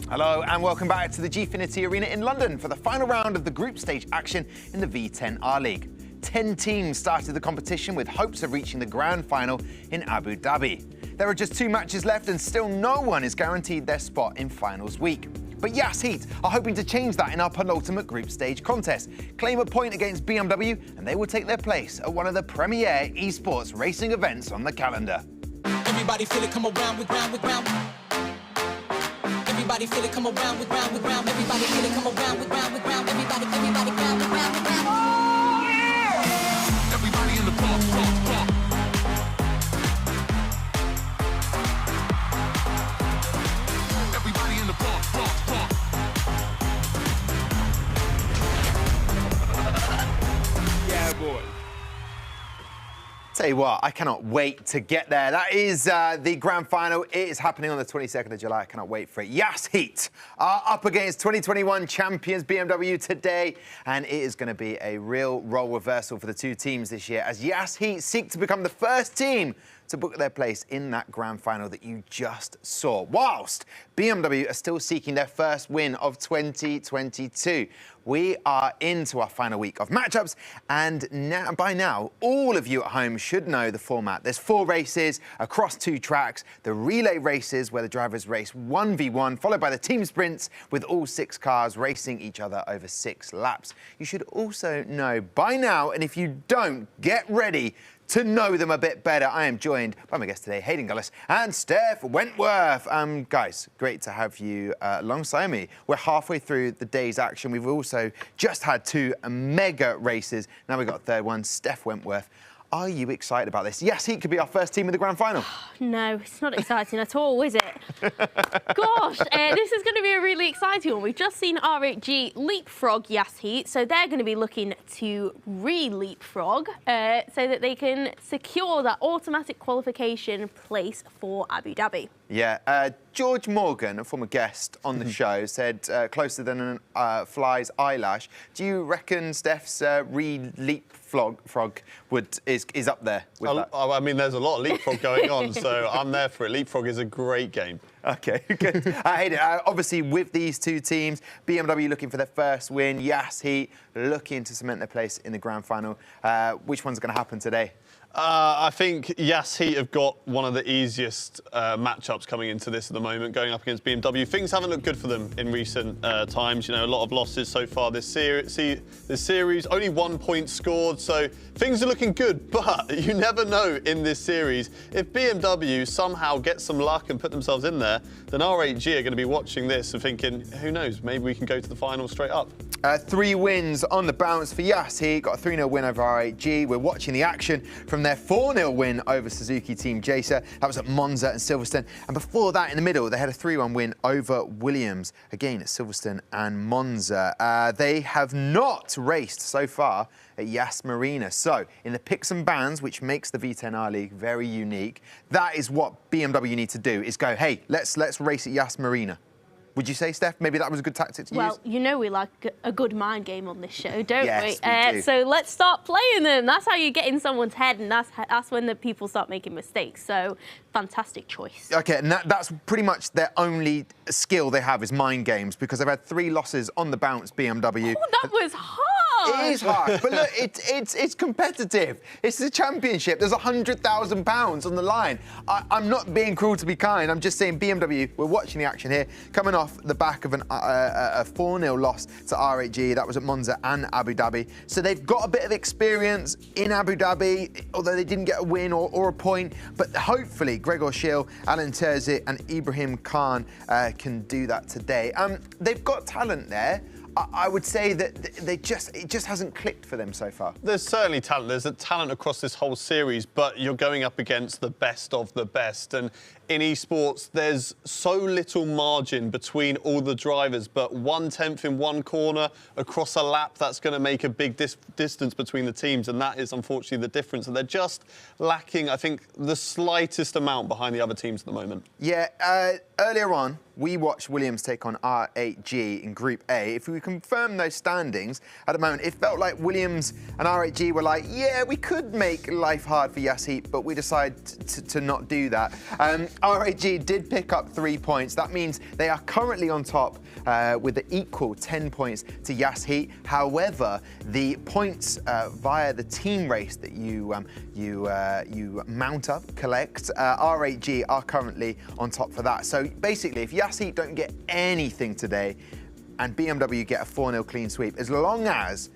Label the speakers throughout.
Speaker 1: Hello and welcome back to the Gfinity Arena in London for the final round of the group stage action in the V10 R-League. 10 teams started the competition with hopes of reaching the grand final in Abu Dhabi. There are just 2 matches left and still no one is guaranteed their spot in finals week. But Yas Heat are hoping to change that in our penultimate group stage contest. Claim a point against BMW and they will take their place at one of the premier esports racing events on the calendar.
Speaker 2: Everybody feel it, come around with round. Everybody feel it, come around with round. Everybody feel it, come around with round. Everybody round. Oh, yeah! Everybody in the park. Everybody in the park.
Speaker 1: Yeah, boy. Tell you what, I cannot wait to get there. That is the grand final. It is happening on the 22nd of July. I cannot wait for it. Yas Heat are up against 2021 champions BMW today, and it is going to be a real role reversal for the 2 teams this year as Yas Heat seek to become the first team to book their place in that grand final that you just saw, whilst BMW are still seeking their first win of 2022. We are into our final week of matchups, and by now, all of you at home should know the format. There's 4 races across 2 tracks, the relay races where the drivers race 1v1, followed by the team sprints with all 6 cars racing each other over 6 laps. You should also know by now, and if you don't, get ready to know them a bit better. I am joined by my guests today, Hayden Gullis and Steph Wentworth. Guys, great to have you alongside me. We're halfway through the day's action. We've also just had 2 mega races. Now we've got a third one, Steph Wentworth. Are you excited about this? Yas Heat could be our first team in the grand final.
Speaker 3: No, it's not exciting at all, is it? Gosh, this is going to be a really exciting one. We've just seen R8G leapfrog Yas Heat, so they're going to be looking to re-leapfrog so that they can secure that automatic qualification place for Abu Dhabi.
Speaker 1: Yeah, George Morgan, a former guest on the show, said closer than a fly's eyelash. Do you reckon Steph's re-leapfrog is up there with that?
Speaker 4: I mean, there's a lot of leapfrog going on, so I'm there for it. Leapfrog is a great game.
Speaker 1: Okay, good. I hate it. Obviously, with these 2 teams, BMW looking for their first win, Yas Heat looking to cement their place in the grand final. Which one's going to happen today?
Speaker 4: I think Yas Heat have got one of the easiest matchups coming into this at the moment, going up against BMW. Things haven't looked good for them in recent times. You know, a lot of losses so far this series. Only 1 point scored, so things are looking good. But you never know in this series. If BMW somehow get some luck and put themselves in there, then R8G are going to be watching this and thinking, who knows, maybe we can go to the final straight up.
Speaker 1: 3 wins on the bounce for Yas Heat. Got a 3-0 win over R8G. We're watching the action from their 4-0 win over Suzuki Team Jacer. That was at Monza and Silverstone. And before that, in the middle, they had a 3-1 win over Williams, again at Silverstone and Monza. They have not raced so far at Yas Marina. So, in the picks and bans, which makes the V10 R-League very unique, that is what BMW need to do, is go, hey, let's race at Yas Marina. Would you say, Steph, maybe that was a good tactic to use?
Speaker 3: Well, you know we like a good mind game on this show, don't
Speaker 1: yes,
Speaker 3: we?
Speaker 1: We do.
Speaker 3: So let's start playing them. That's how you get in someone's head, and that's when the people start making mistakes. So, fantastic choice.
Speaker 1: OK, and that's pretty much their only skill they have is mind games, because they've had 3 losses on the bounce, BMW.
Speaker 3: Oh, that was hard.
Speaker 1: It is hard, but look, it's competitive. It's the championship. There's £100,000 on the line. I'm not being cruel to be kind. I'm just saying BMW, we're watching the action here, coming off the back of a 4-0 loss to R8G. That was at Monza and Abu Dhabi. So they've got a bit of experience in Abu Dhabi, although they didn't get a win or a point. But hopefully, Gregor Schill, Alan Terzic and Ibrahim Khan can do that today. They've got talent there. I would say that it just hasn't clicked for them so far.
Speaker 4: There's certainly talent. There's a talent across this whole series, but you're going up against the best of the best. And in esports, there's so little margin between all the drivers, but 1/10 in one corner across a lap, that's going to make a big distance between the teams, and that is unfortunately the difference. And they're just lacking, I think, the slightest amount behind the other teams at the moment.
Speaker 1: Yeah, earlier on, we watched Williams take on R8G in Group A. If we confirm those standings at the moment, it felt like Williams and RHG were like, yeah, we could make life hard for Yas Heat, but we decided to not do that. RHG did pick up 3 points. That means they are currently on top with the equal 10 points to Yas Heat. However, the points via the team race that you mount up, collect, RHG are currently on top for that. So basically, if Yas Heat don't get anything today and BMW get a 4-0 clean sweep, as long as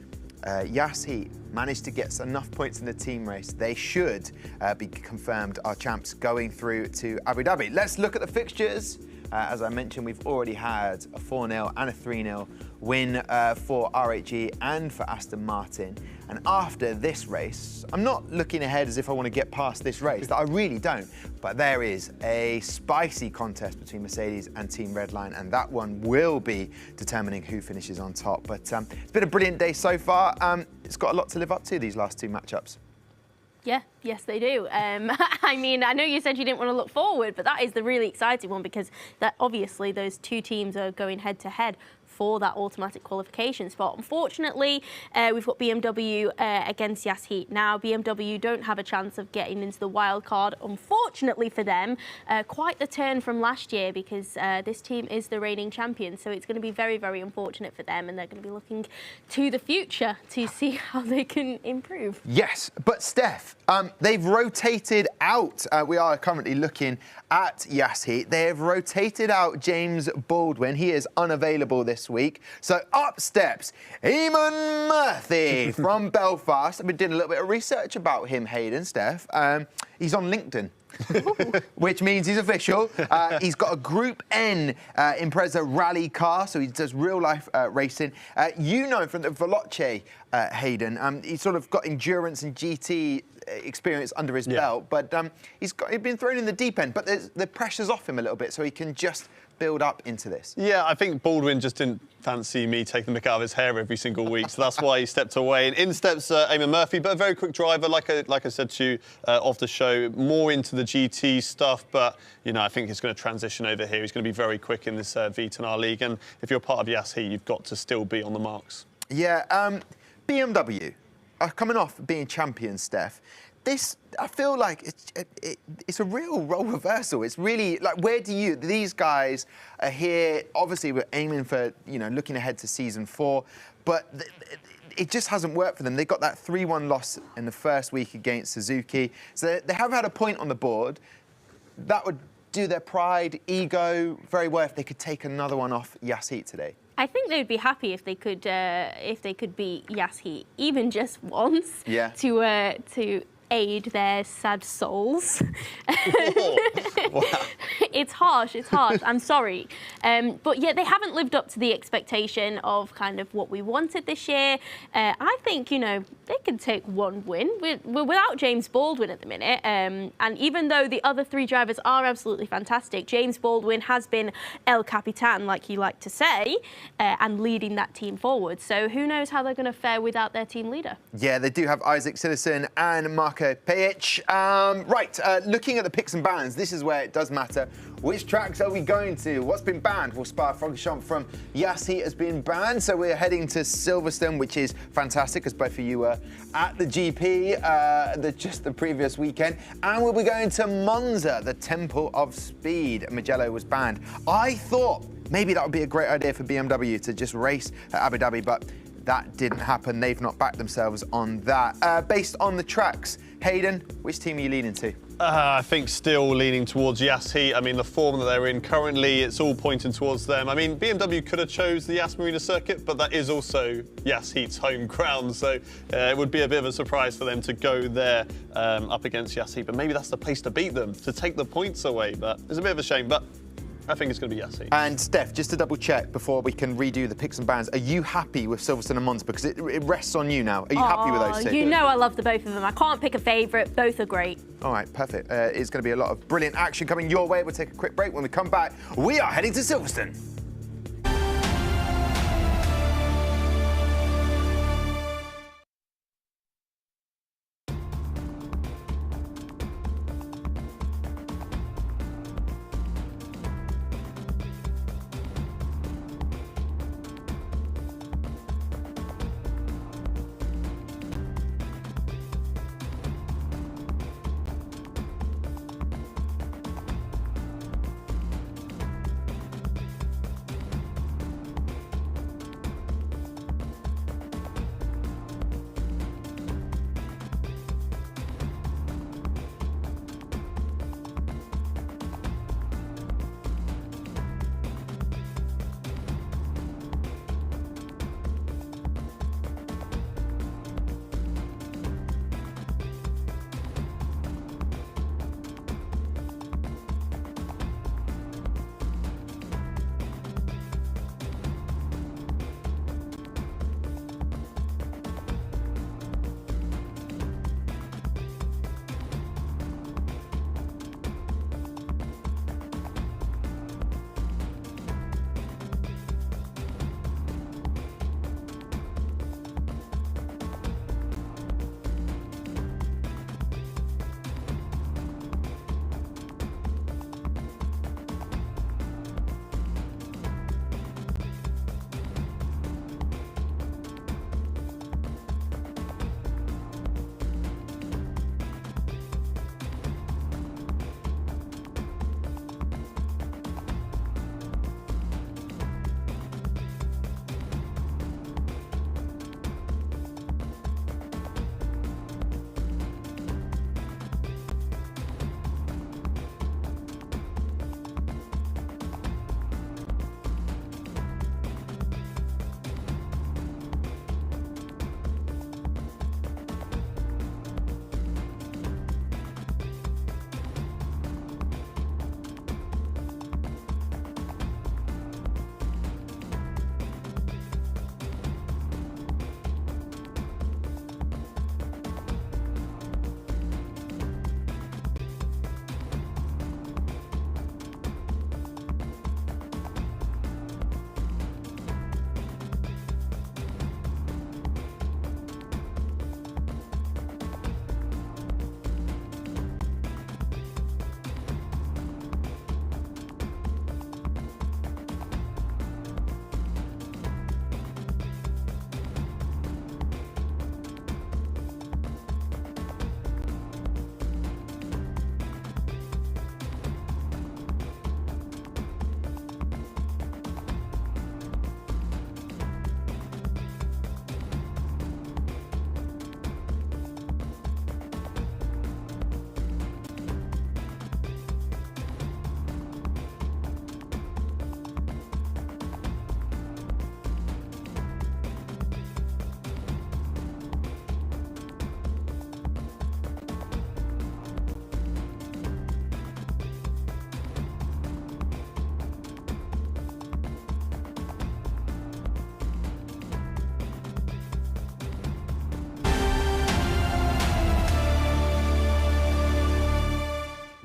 Speaker 1: Yas Heat managed to get enough points in the team race, they should be confirmed our champs going through to Abu Dhabi. Let's look at the fixtures. As I mentioned, we've already had a 4-0 and a 3-0 win for RHG and for Aston Martin. And after this race, I'm not looking ahead as if I want to get past this race, that I really don't. But there is a spicy contest between Mercedes and Team Redline, and that one will be determining who finishes on top. But it's been a brilliant day so far. It's got a lot to live up to, these last two matchups.
Speaker 3: Yeah, yes, they do. I mean, I know you said you didn't want to look forward, but that is the really exciting one, because that obviously those two teams are going head to head for that automatic qualification spot. Unfortunately, we've got BMW against Yas Heat. Now, BMW don't have a chance of getting into the wild card, unfortunately for them. Quite the turn from last year, because this team is the reigning champion, so it's going to be very, very unfortunate for them, and they're going to be looking to the future to see how they can improve.
Speaker 1: Yes, but Steph, they've rotated out. We are currently looking at Yas Heat. They have rotated out James Baldwin. He is unavailable this week. So up steps Eamon Murphy from Belfast. I've been doing a little bit of research about him, Hayden, Steph. He's on LinkedIn. Which means he's official. He's got a Group N Impreza rally car, so he does real-life racing. You know him from the Veloce, Hayden. He's sort of got endurance and GT experience under his belt, but he's been thrown in the deep end. But the pressure's off him a little bit, so he can just build up into this.
Speaker 4: Yeah, I think Baldwin just didn't fancy me taking the mick out of his hair every single week, so that's why he stepped away. And in steps Eamon Murphy, but a very quick driver, like I said to you off the show, more into the GT stuff, but you know, I think he's going to transition over here. He's going to be very quick in this V10R league, and if you're part of Yas Heat, you've got to still be on the marks. Yeah,
Speaker 1: BMW are coming off being champions, Steph. This, I feel like it's a real role reversal. It's really like, these guys are here, obviously we're aiming for, you know, looking ahead to season 4, but it just hasn't worked for them. They got that 3-1 loss in the first week against Suzuki. So they have had a point on the board. That would do their pride, ego very well if they could take another one off Yas Heat today.
Speaker 3: I think they'd be happy if they could beat Yas Heat, even just once, to aid their sad souls.
Speaker 4: Wow.
Speaker 3: It's harsh, I'm sorry. But yeah, they haven't lived up to the expectation of kind of what we wanted this year. I think, you know, they can take one win. We're without James Baldwin at the minute. And even though the other 3 drivers are absolutely fantastic, James Baldwin has been El Capitan, like he liked to say, and leading that team forward. So who knows how they're going to fare without their team leader.
Speaker 1: Yeah, they do have Isaac Citizen and Marco Pejic. Looking at the picks and bans, this is where it does matter. Which tracks are we going to? What's been banned? Well, Spa-Francorchamps from Yas Heat has been banned, so we're heading to Silverstone, which is fantastic, as both of you were at the GP just the previous weekend. And we'll be going to Monza, the Temple of Speed. Mugello was banned. I thought maybe that would be a great idea for BMW to just race at Abu Dhabi, but that didn't happen. They've not backed themselves on that. Based on the tracks, Hayden, which team are you leaning to?
Speaker 4: I think still leaning towards Yas Heat. I mean, the form that they're in currently, it's all pointing towards them. I mean, BMW could have chose the Yas Marina circuit, but that is also Yas Heat's home ground, so it would be a bit of a surprise for them to go there up against Yas Heat. But maybe that's the place to beat them, to take the points away. But it's a bit of a shame, but I think it's going to be Yas Heat.
Speaker 1: And Steph, just to double check before we can redo the picks and bans, are you happy with Silverstone and Monza? Because it rests on you now. Are you happy with those two?
Speaker 3: You know I love the both of them. I can't pick a favourite. Both are great.
Speaker 1: All right, perfect. It's going to be a lot of brilliant action coming your way. We'll take a quick break. When we come back, we are heading to Silverstone.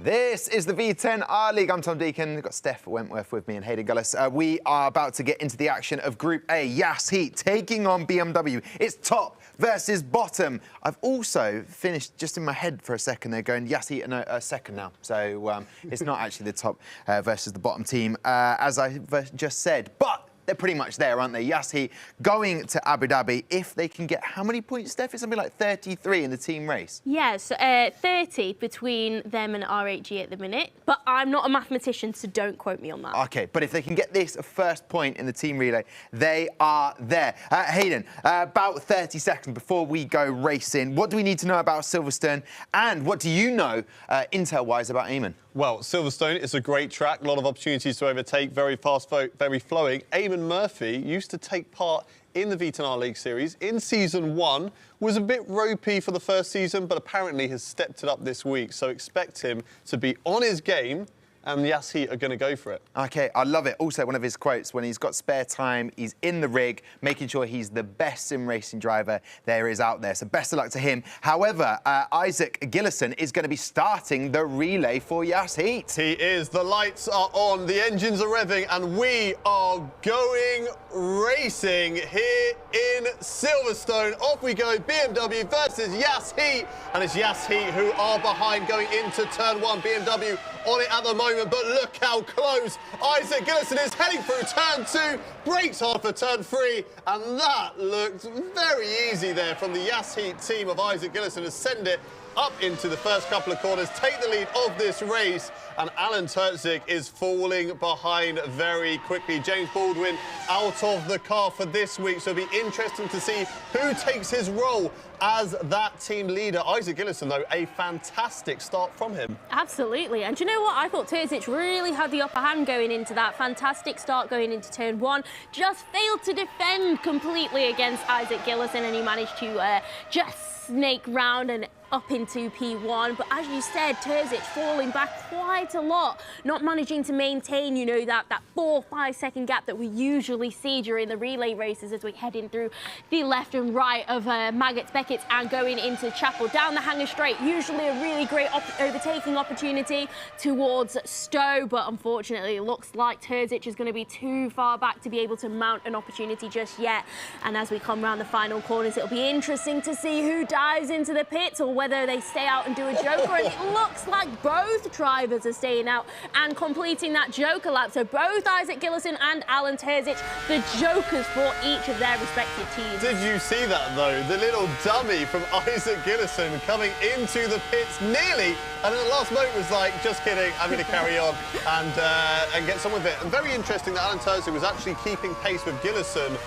Speaker 1: This is the V10R League. I'm Tom Deacon. We've got Steph Wentworth with me and Hayden Gullis. We are about to get into the action of Group A. Yas Heat taking on BMW. It's top versus bottom. I've also finished just in my head for a second there going Yas Heat in a second now. So it's not actually the top versus the bottom team, as I just said. But they're pretty much there, aren't they? Yas Heat going to Abu Dhabi. If they can get how many points, Steph? It's something like 33 in the team race.
Speaker 3: Yes, 30 between them and RHG at the minute. But I'm not a mathematician, so don't quote me on that.
Speaker 1: OK, but if they can get this first point in the team relay, they are there. Hayden, about 30 seconds before we go racing, what do we need to know about Silverstone? And what do you know intel-wise about Eamon?
Speaker 4: Well, Silverstone is a great track, a lot of opportunities to overtake, very fast, very flowing. Eamon Murphy used to take part in the V10R League Series in Season 1, was a bit ropey for the first season, but apparently has stepped it up this week. So expect him to be on his game, and Yas Heat are going to go for it.
Speaker 1: OK, I love it. Also, one of his quotes, when he's got spare time, he's in the rig, making sure he's the best sim racing driver there is out there. So best of luck to him. However, Isaac Gillison is going to be starting the relay for Yas Heat.
Speaker 4: He is. The lights are on, the engines are revving, and we are going racing here in Silverstone. Off we go, BMW versus Yas Heat. And it's Yas Heat who are behind going into turn 1. BMW on it at the moment, but look how close Isaac Gillison is heading through turn 2, brakes hard for turn 3, and that looked very easy there from the Yas Heat team of Isaac Gillison to send it up into the first couple of corners, take the lead of this race, and Alan Turczyk is falling behind very quickly. James Baldwin out of the car for this week, so it'll be interesting to see who takes his role as that team leader. Isaac Gillison, though, a fantastic start from him.
Speaker 3: Absolutely. And do you know what? I thought Turczyk really had the upper hand going into that. Fantastic start going into turn 1. Just failed to defend completely against Isaac Gillison, and he managed to just snake round and up into P1, but as you said, Turczyk falling back quite a lot, not managing to maintain, you know, that 4-5 second gap that we usually see during the relay races as we head in through the left and right of Maggots, Beckett and going into Chapel. Down the Hanger Straight, usually a really great overtaking opportunity towards Stowe, but unfortunately it looks like Turczyk is going to be too far back to be able to mount an opportunity just yet. And as we come around the final corners, it'll be interesting to see who dives into the pits or whether they stay out and do a joker. And it looks like both drivers are staying out and completing that joker lap. So both Isaac Gillison and Alan Turczyk, the jokers for each of their respective teams.
Speaker 4: Did you see that, though? The little dummy from Isaac Gillison coming into the pits nearly, and in the last moment was like, just kidding, I'm going to carry on and get some with it. And very interesting that Alan Turczyk was actually keeping pace with Gillison,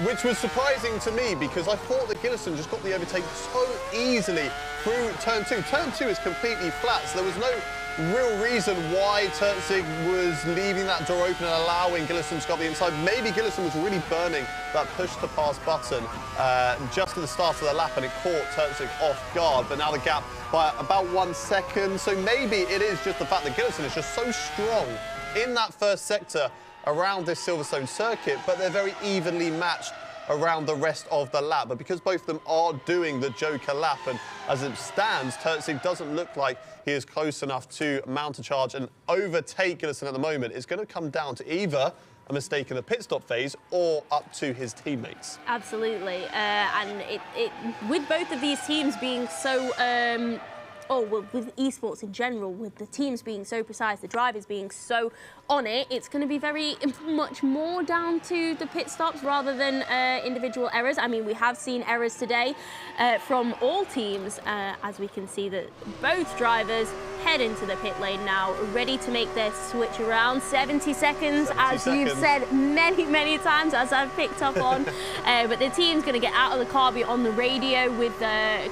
Speaker 4: which was surprising to me because I thought that Gillison just got the overtake so easily through turn 2. Turn 2 is completely flat, so there was no real reason why Turczyk was leaving that door open and allowing Gillison to go up the inside. Maybe Gillison was really burning that push to pass button just at the start of the lap, and it caught Turczyk off guard. But now the gap by about 1 second, so maybe it is just the fact that Gillison is just so strong in that first sector around this Silverstone circuit, but they're very evenly matched around the rest of the lap. But because both of them are doing the joker lap, and as it stands, Turczyk doesn't look like he is close enough to mount a charge and overtake Gillison at the moment, it's going to come down to either a mistake in the pit stop phase or up to his teammates.
Speaker 3: Absolutely. And with both of these teams being so with esports in general, with the teams being so precise, the drivers being so on it, it's going to be very much more down to the pit stops rather than individual errors. I mean, we have seen errors today from all teams, as we can see that both drivers head into the pit lane now, ready to make their switch around. 70 seconds, as you've said many times, as I've picked up on. But the team's going to get out of the car, be on the radio with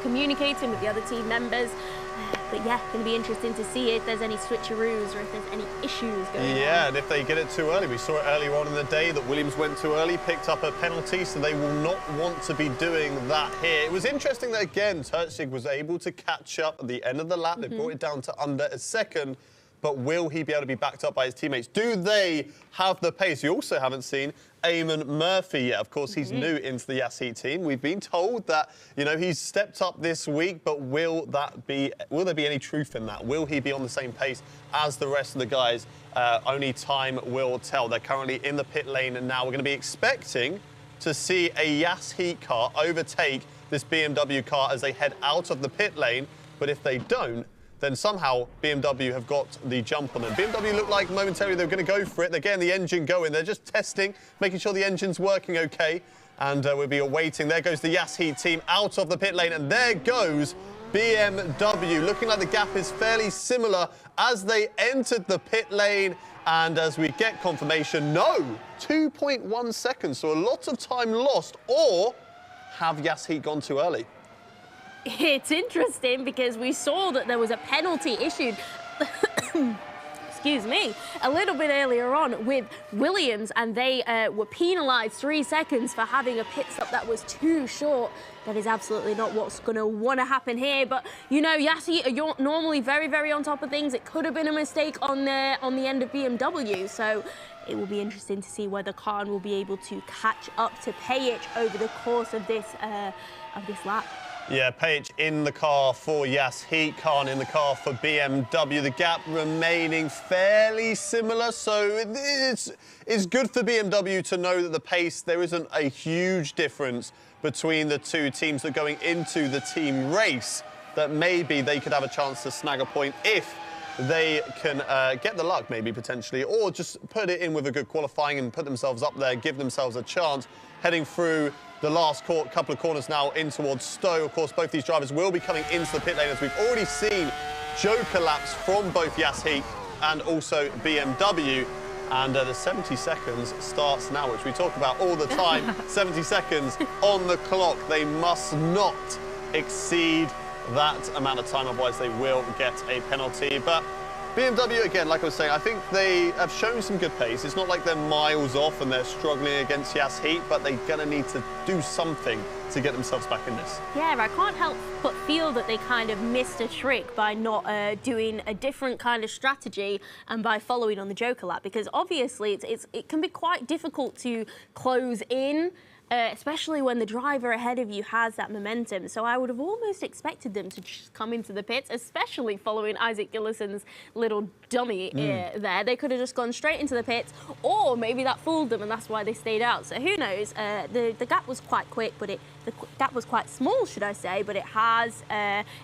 Speaker 3: communicating with the other team members. But yeah, going to be interesting to see if there's any switcheroos or if there's any issues going on.
Speaker 4: Yeah, and if they get it too early. We saw it earlier on in the day that Williams went too early, picked up a penalty, so they will not want to be doing that here. It was interesting that, again, Turczyk was able to catch up at the end of the lap. They brought it down to under a second. but will he be able to be backed up by his teammates? Do they have the pace? You also haven't seen Eamon Murphy yet. Of course, he's new into the Yas Heat team. We've been told that, you know, he's stepped up this week, but will there be any truth in that? Will he be on the same pace as the rest of the guys? Only time will tell. They're currently in the pit lane, and now we're going to be expecting to see a Yas Heat car overtake this BMW car as they head out of the pit lane. But if they don't, then somehow BMW have got the jump on them. BMW look like momentarily they're going to go for it. They're getting the engine going. They're just testing, making sure the engine's working okay. And we'll be awaiting. There goes the Yas Heat team out of the pit lane. And there goes BMW. Looking like the gap is fairly similar as they entered the pit lane. And as we get confirmation, no, 2.1 seconds. So a lot of time lost. Or have Yas Heat gone too early?
Speaker 3: It's interesting because we saw that there was a penalty issued, excuse me, a little bit earlier on with Williams, and they were penalised 3 seconds for having a pit stop that was too short. That is absolutely not what's going to want to happen here. But, you know, Yas Heat are normally very, very on top of things. It could have been a mistake on the end of BMW. So it will be interesting to see whether Khan will be able to catch up to Page over the course of this lap.
Speaker 4: Yeah, Page in the car for Yas Heat, Khan in the car for BMW. The gap remaining fairly similar, so it's good for BMW to know that the pace, there isn't a huge difference between the two teams that are going into the team race, that maybe they could have a chance to snag a point if they can get the luck, maybe potentially, or just put it in with a good qualifying and put themselves up there, give themselves a chance heading through the last couple of corners now in towards Stowe. Of course, both these drivers will be coming into the pit lane, as we've already seen joker laps from both Yas Heat and also BMW. And the 70 seconds starts now, which we talk about all the time. 70 seconds on the clock. They must not exceed that amount of time, otherwise they will get a penalty. But BMW, again, like I was saying, I think they have shown some good pace. It's not like they're miles off and they're struggling against Yas Heat, but they're going to need to do something to get themselves back in this.
Speaker 3: Yeah, I can't help but feel that they kind of missed a trick by not doing a different kind of strategy and by following on the joker lap, because obviously it can be quite difficult to close in, especially when the driver ahead of you has that momentum. So I would have almost expected them to just come into the pits, especially following Isaac Gillison's little dummy there. They could have just gone straight into the pits, or maybe that fooled them and that's why they stayed out. So who knows? The gap was quite quick, but the gap was quite small, should I say, but it has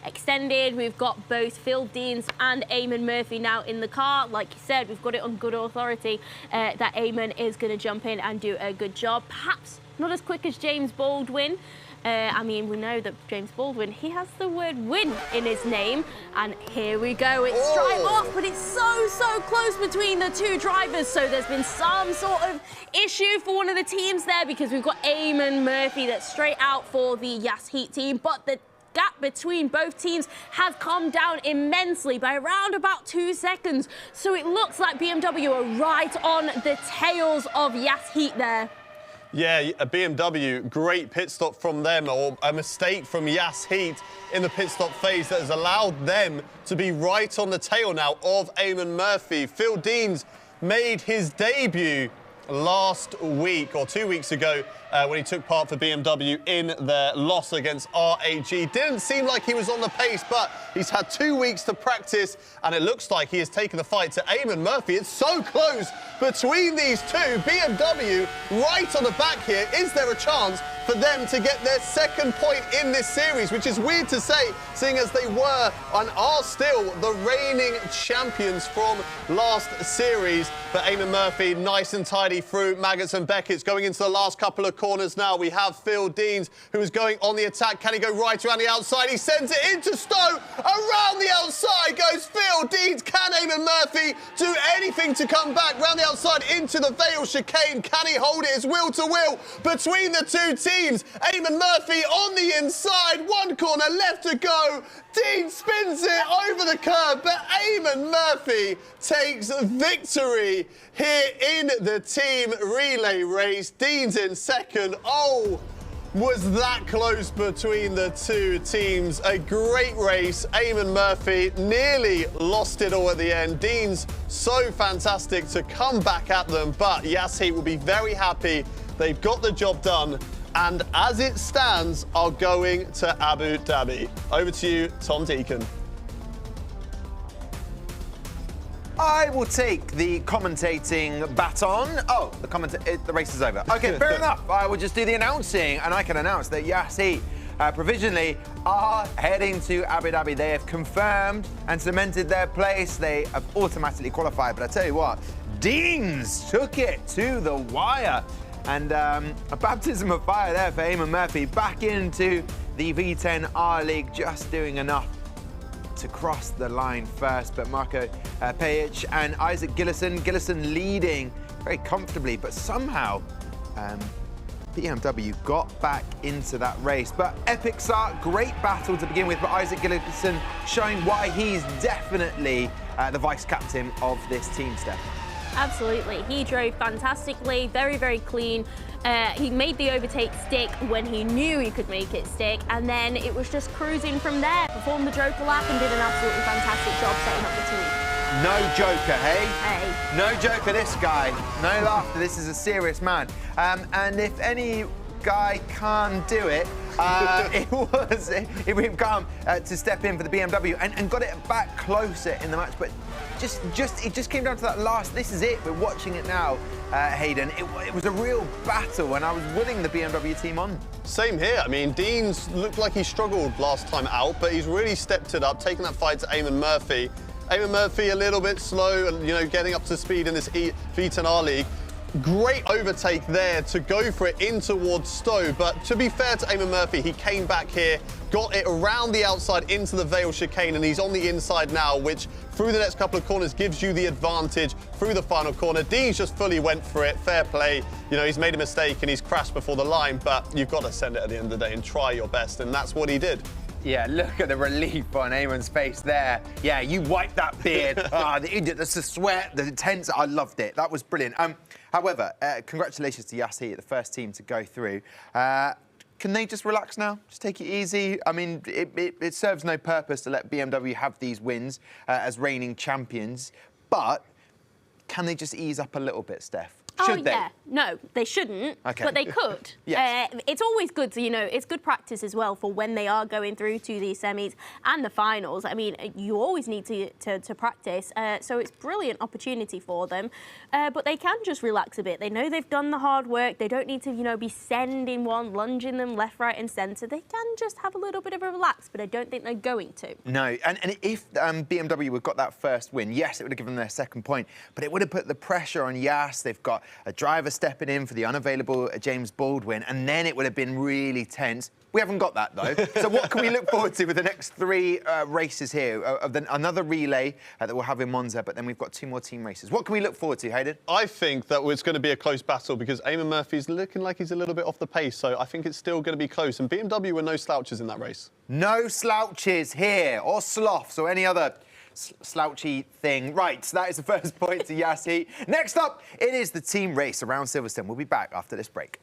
Speaker 3: extended. We've got both Phil Deans and Eamon Murphy now in the car. Like you said, we've got it on good authority that Eamon is going to jump in and do a good job. Perhaps not as quick as James Baldwin. I mean, we know that James Baldwin, he has the word win in his name. And here we go. It's straight off, but it's so close between the two drivers. So there's been some sort of issue for one of the teams there, because we've got Eamon Murphy that's straight out for the Yas Heat team. But the gap between both teams has come down immensely by around about 2 seconds. So it looks like BMW are right on the tails of Yas Heat there.
Speaker 4: Yeah, a BMW, great pit stop from them, or a mistake from Yas Heat in the pit stop phase that has allowed them to be right on the tail now of Eamon Murphy. Phil Deans made his debut last week, or 2 weeks ago, when he took part for BMW in their loss against RAG. Didn't seem like he was on the pace, but he's had 2 weeks to practice, and it looks like he has taken the fight to Eamon Murphy. It's so close between these two. BMW right on the back here. Is there a chance for them to get their second point in this series, which is weird to say, seeing as they were and are still the reigning champions from last series. But Eamon Murphy nice and tidy through Maggots and Beckett's. Going into the last couple of corners now, we have Phil Deans, who is going on the attack. Can he go right around the outside? He sends it into Stowe. Around the outside goes Phil Deans. Can Eamon Murphy do anything to come back round the outside into the Vale chicane? Can he hold it? It's will to will between the two teams. Eamon Murphy on the inside. One corner left to go. Deans spins it over the curb, but Eamon Murphy takes victory here in the team relay race. Deans in second. Oh, was that close between the two teams. A great race. Eamon Murphy nearly lost it all at the end. Dean's so fantastic to come back at them, but Yas Heat will be very happy. They've got the job done, and as it stands, are going to Abu Dhabi. Over to you, Tom Deacon.
Speaker 1: I will take the commentating baton. Oh, the race is over. Okay, fair enough. I will just do the announcing, and I can announce that Yas Heat provisionally are heading to Abu Dhabi. They have confirmed and cemented their place. They have automatically qualified. But I tell you what, Deans took it to the wire. And a baptism of fire there for Eamon Murphy. Back into the V10R League, just doing enough to cross the line first, but Marco Pajic and Isaac Gillison leading very comfortably, but somehow BMW got back into that race. But epic start, great battle to begin with, but Isaac Gillison showing why he's definitely the vice captain of this team, Steph.
Speaker 3: Absolutely. He drove fantastically, very, very clean. He made the overtake stick when he knew he could make it stick, and then it was just cruising from there. Performed the Joker lap and did an absolutely fantastic job setting up the team.
Speaker 1: No Joker, hey?
Speaker 3: Hey.
Speaker 1: No Joker, this guy. No laughter, this is a serious man. And if any guy can't do it, it was Ibrahim Khan to step in for the BMW and got it back closer in the match. But it just came down to that last. This is it. We're watching it now, Hayden. It was a real battle, and I was willing the BMW team on.
Speaker 4: Same here. I mean, Dean's looked like he struggled last time out, but he's really stepped it up, taking that fight to Eamon Murphy. Eamon Murphy a little bit slow, and getting up to speed in this V10R League. Great overtake there to go for it in towards Stowe, but to be fair to Eamon Murphy, he came back here, got it around the outside into the Vale chicane, and he's on the inside now, which through the next couple of corners gives you the advantage through the final corner. Dean's just fully went for it, fair play. He's made a mistake and he's crashed before the line, but you've got to send it at the end of the day and try your best, and that's what he did.
Speaker 1: Yeah, look at the relief on Eamon's face there. Yeah, you wiped that beard. The sweat, the tense. I loved it. That was brilliant. However, congratulations to Yas Heat, the first team to go through. Can they just relax now? Just take it easy? I mean, it serves no purpose to let BMW have these wins as reigning champions, but can they just ease up a little bit, Steph? Should they?
Speaker 3: Yeah. No, they shouldn't,
Speaker 1: okay.
Speaker 3: But they could.
Speaker 1: Yes.
Speaker 3: It's always good to, it's good practice as well for when they are going through to these semis and the finals. I mean, you always need to practice, so it's a brilliant opportunity for them. But they can just relax a bit. They know they've done the hard work. They don't need to, be sending one, lunging them left, right and centre. They can just have a little bit of a relax, but I don't think they're going to.
Speaker 1: No, and if BMW had got that first win, yes, it would have given them their second point, but it would have put the pressure on Yas. They've got a driver stepping in for the unavailable James Baldwin, and then it would have been really tense. We haven't got that, though. So what can we look forward to with the next three races here? Another relay that we'll have in Monza, but then we've got two more team races. What can we look forward to, Hayden?
Speaker 4: I think that it's going to be a close battle because Eamon Murphy's looking like he's a little bit off the pace, so I think it's still going to be close. And BMW were no slouches in that race.
Speaker 1: No slouches here, or sloths, or any other slouchy thing. Right, so that is the first point to Yas Heat. Next up, it is the team race around Silverstone. We'll be back after this break.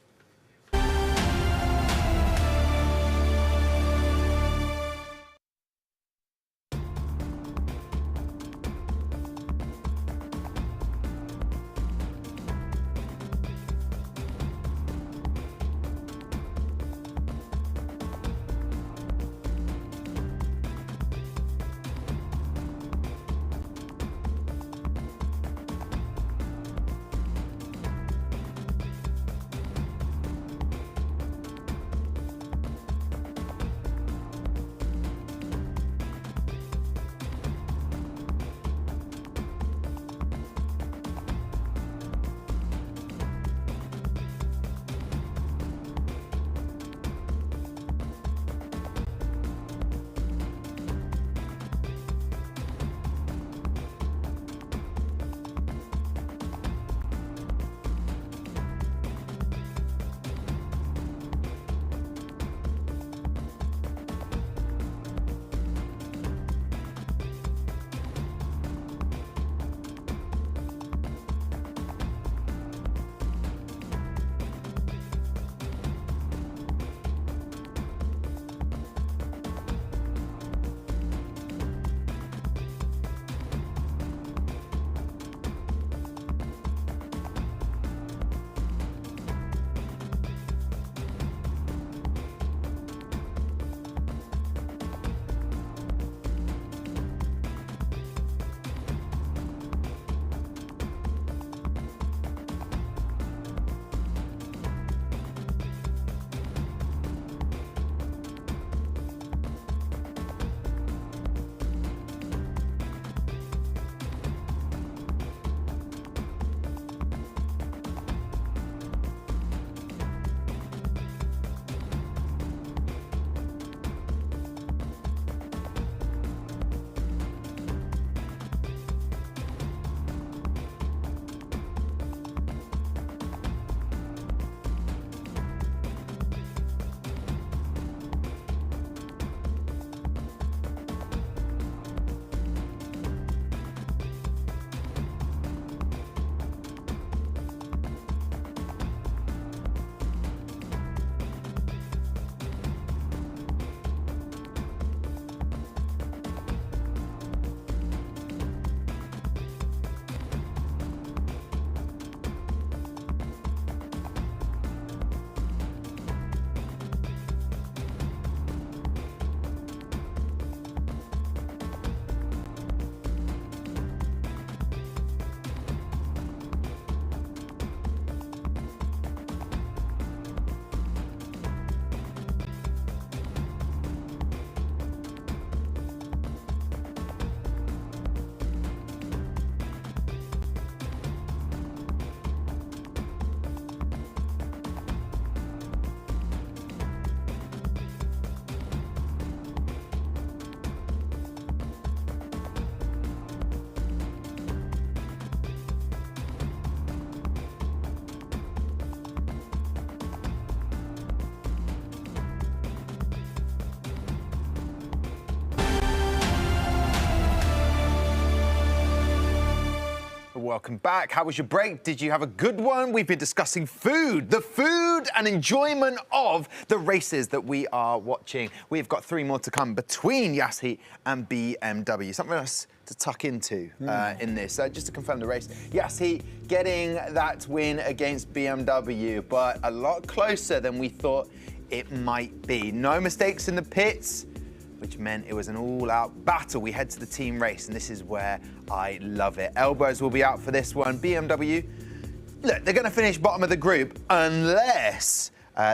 Speaker 1: welcome back. How was your break? Did you have a good one? We've been discussing food, the food and enjoyment of the races that we are watching. We've got 3 more to come between Yas Heat and BMW. Something else to tuck into in this. Just to confirm the race, Yas Heat getting that win against BMW, but a lot closer than we thought it might be. No mistakes in the pits, which meant it was an all-out battle. We head to the team race, and this is where I love it. Elbows will be out for this one. BMW, look, they're going to finish bottom of the group unless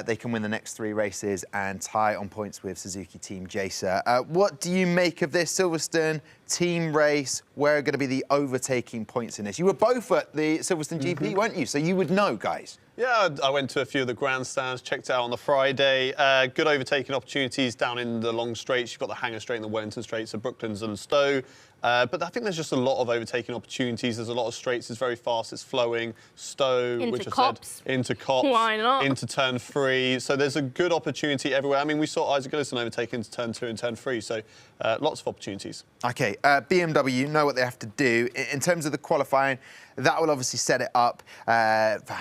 Speaker 1: they can win the next 3 races and tie on points with Suzuki Team Jacer. What do you make of this Silverstone team race? Where are going to be the overtaking points in this? You were both at the Silverstone GP, weren't you? So you would know, guys.
Speaker 4: Yeah, I went to a few of the grandstands, checked it out on the Friday. Good overtaking opportunities down in the long straights. You've got the Hangar Straight and the Wellington Straights, so Brooklands and Stowe. But I think there's just a lot of overtaking opportunities. There's a lot of straights. It's very fast. It's flowing. Stowe,
Speaker 3: Into
Speaker 4: which
Speaker 3: Copse.
Speaker 4: I said, into Copse.
Speaker 3: Why not?
Speaker 4: Into turn 3. So there's a good opportunity everywhere. I mean, we saw Isaac Gillison overtake into turn 2 and turn 3. So lots of opportunities.
Speaker 1: OK, BMW know what they have to do. In terms of the qualifying, that will obviously set it up for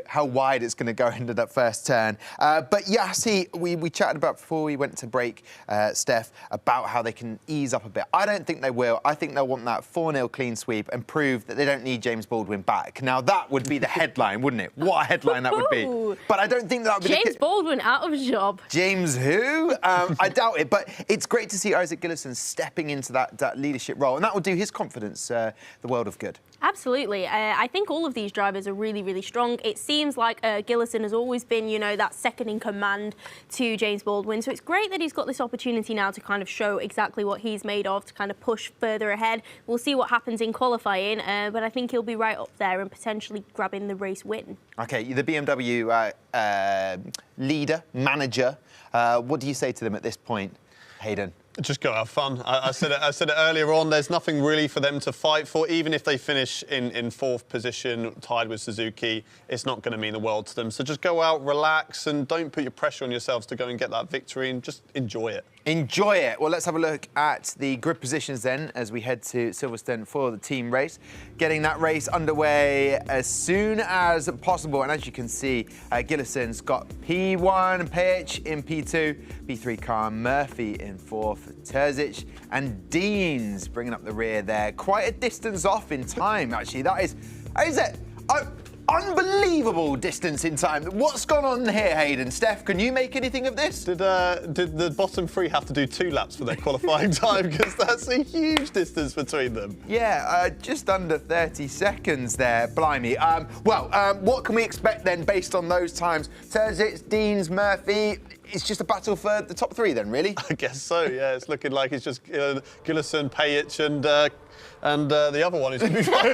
Speaker 1: how wide it's going to go into that first turn. But Yas Heat, we chatted about before we went to break, Steph, about how they can ease up a bit. I don't think they will. I think they'll want that 4-0 clean sweep and prove that they don't need James Baldwin back. Now, that would be the headline, wouldn't it? What a headline that would be. But I don't think that would be
Speaker 3: James Baldwin out of a job.
Speaker 1: James who? I doubt it. But it's great to see Isaac Gillison stepping into that leadership role. And that will do his confidence the world of good.
Speaker 3: Absolutely. I think all of these drivers are really, really strong. It seems like Gillison has always been, you know, that second in command to James Baldwin. So it's great that he's got this opportunity now to kind of show exactly what he's made of, to kind of push further ahead. We'll see what happens in qualifying, but I think he'll be right up there and potentially grabbing the race win. OK, the BMW leader, manager, what do you say to them at this point, Hayden?
Speaker 4: Just go have fun. I said it earlier on. There's nothing really for them to fight for. Even if they finish in 4th position, tied with Suzuki, it's not going to mean the world to them. So just go out, relax, and don't put your pressure on yourselves to go and get that victory, and just enjoy it.
Speaker 1: Enjoy it. Well, let's have a look at the grid positions then as we head to Silverstone for the team race. Getting that race underway as soon as possible. And as you can see, Gillison's got P1 and Page in P2, P3 Khan, Murphy in 4th, Terzic and Deans bringing up the rear there. Quite a distance off in time, actually. That is it. Unbelievable distance in time. What's gone on here, Hayden? Steph, can you make anything of this?
Speaker 4: Did the bottom 3 have to do 2 laps for their qualifying time? Because that's a huge distance between them.
Speaker 1: Yeah, just under 30 seconds there. Blimey. What can we expect then based on those times? Terzic, Deans, Murphy. It's just a battle for the top 3 then, really?
Speaker 4: I guess so, yeah. It's looking like it's just Gillison, Pajic and the other one is going to be fine.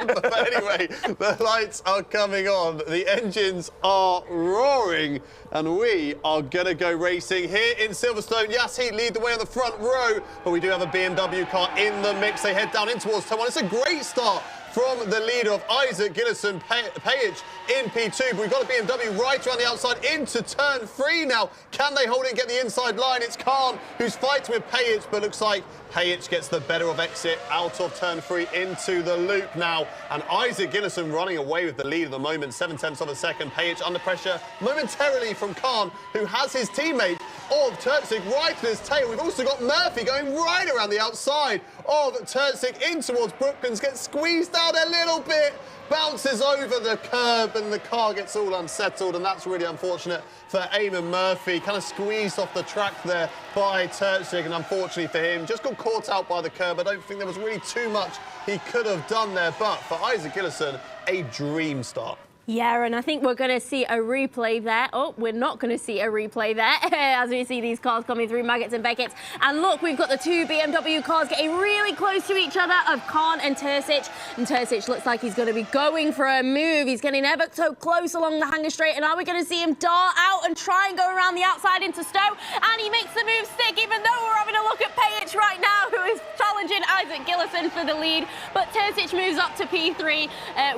Speaker 4: But anyway, the lights are coming on. The engines are roaring. And we are going to go racing here in Silverstone. Yas Heat lead the way on the front row. But we do have a BMW car in the mix. They head down in towards turn 1. It's a great start from the leader of Isaac Gillison, Pajic in P2. But we've got a BMW right around the outside into turn 3 now. Can they hold it and get the inside line? It's Khan who's fighting with Pajic, but looks like Pajic gets the better of exit out of turn 3 into the loop now. And Isaac Gillison running away with the lead at the moment, 7/10 of a second. Pajic under pressure momentarily from Khan, who has his teammate of Terzic right at his tail. We've also got Murphy going right around the outside of Terzic in towards Brooklands, gets squeezed out a little bit, bounces over the curb and the car gets all unsettled, and that's really unfortunate for Eamon Murphy. Kind of squeezed off the track there by Terzic, and unfortunately for him, just got caught out by the curb. I don't think there was really too much he could have done there, but for Isaac Gillison, a dream start.
Speaker 3: Yeah, and I think we're going to see a replay there. Oh, we're not going to see a replay there as we see these cars coming through, Maggots and Beckett's. And look, we've got the 2 BMW cars getting really close to each other of Khan and Terzic. And Terzic looks like he's going to be going for a move. He's getting ever so close along the Hangar Straight. And are we going to see him dart out and try and go around the outside into Stowe? And he makes the move stick, even though we're having a look at Pajic right now, who is challenging Isaac Gillison for the lead. But Terzic moves up to P3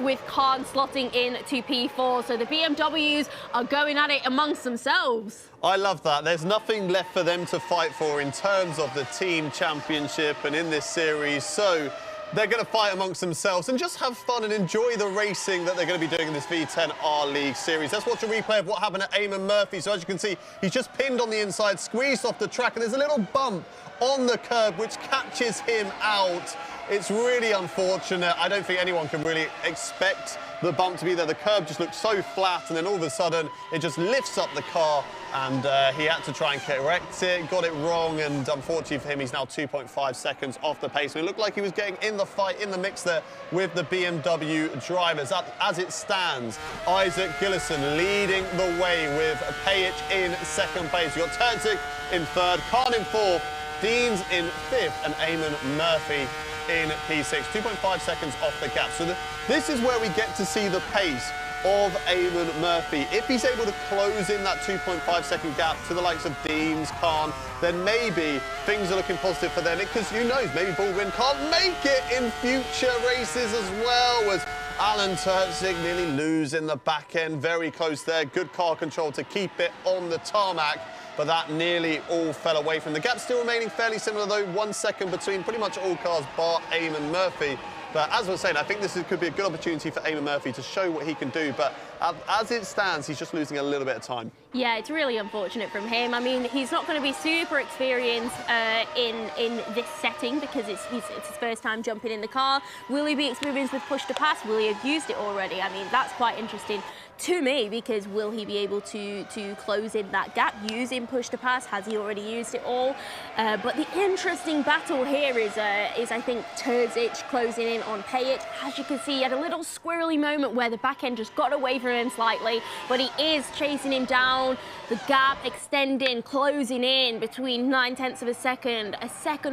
Speaker 3: with Khan slotting in to P4, so the BMWs are going at it amongst themselves.
Speaker 4: I love that. There's nothing left for them to fight for in terms of the team championship and in this series. So they're going to fight amongst themselves and just have fun and enjoy the racing that they're going to be doing in this V10R League Series. Let's watch a replay of what happened at Eamon Murphy. So as you can see, he's just pinned on the inside, squeezed off the track, and there's a little bump on the curb which catches him out. It's really unfortunate. I don't think anyone can really expect the bump to be there. The curb just looks so flat, and then all of a sudden it just lifts up the car, and he had to try and correct it, got it wrong, and unfortunately for him, he's now 2.5 seconds off the pace. So it looked like he was getting in the fight, in the mix there with the BMW drivers. As it stands, Isaac Gillison leading the way with Pajic in second place. You've got Terzic in third, Khan in fourth, Deans in fifth, and Eamon Murphy in P6, 2.5 seconds off the gap. So this is where we get to see the pace of Eamon Murphy. If he's able to close in that 2.5 second gap to the likes of Deans, Khan, then maybe things are looking positive for them, because who knows, maybe Baldwin can't make it in future races as well, as Alan Terzic nearly losing the back end, very close there. Good car control to keep it on the tarmac, but that nearly all fell away from the gap. Still remaining fairly similar though, 1 second between pretty much all cars bar Eamon Murphy. But as I was saying, I think this could be a good opportunity for Eamon Murphy to show what he can do. But as it stands, he's just losing a little bit of time.
Speaker 3: Yeah, it's really unfortunate from him. I mean, he's not going to be super experienced in this setting, because it's his first time jumping in the car. Will he be experienced with push to pass? Will he have used it already? I mean, that's quite interesting to me, because will he be able to close in that gap using push to pass? Has he already used it all? But the interesting battle here is I think Terzic closing in on Pajic. As you can see, he had a little squirrely moment where the back end just got away from him slightly, but he is chasing him down. The gap extending, closing in between 9/10 of a second.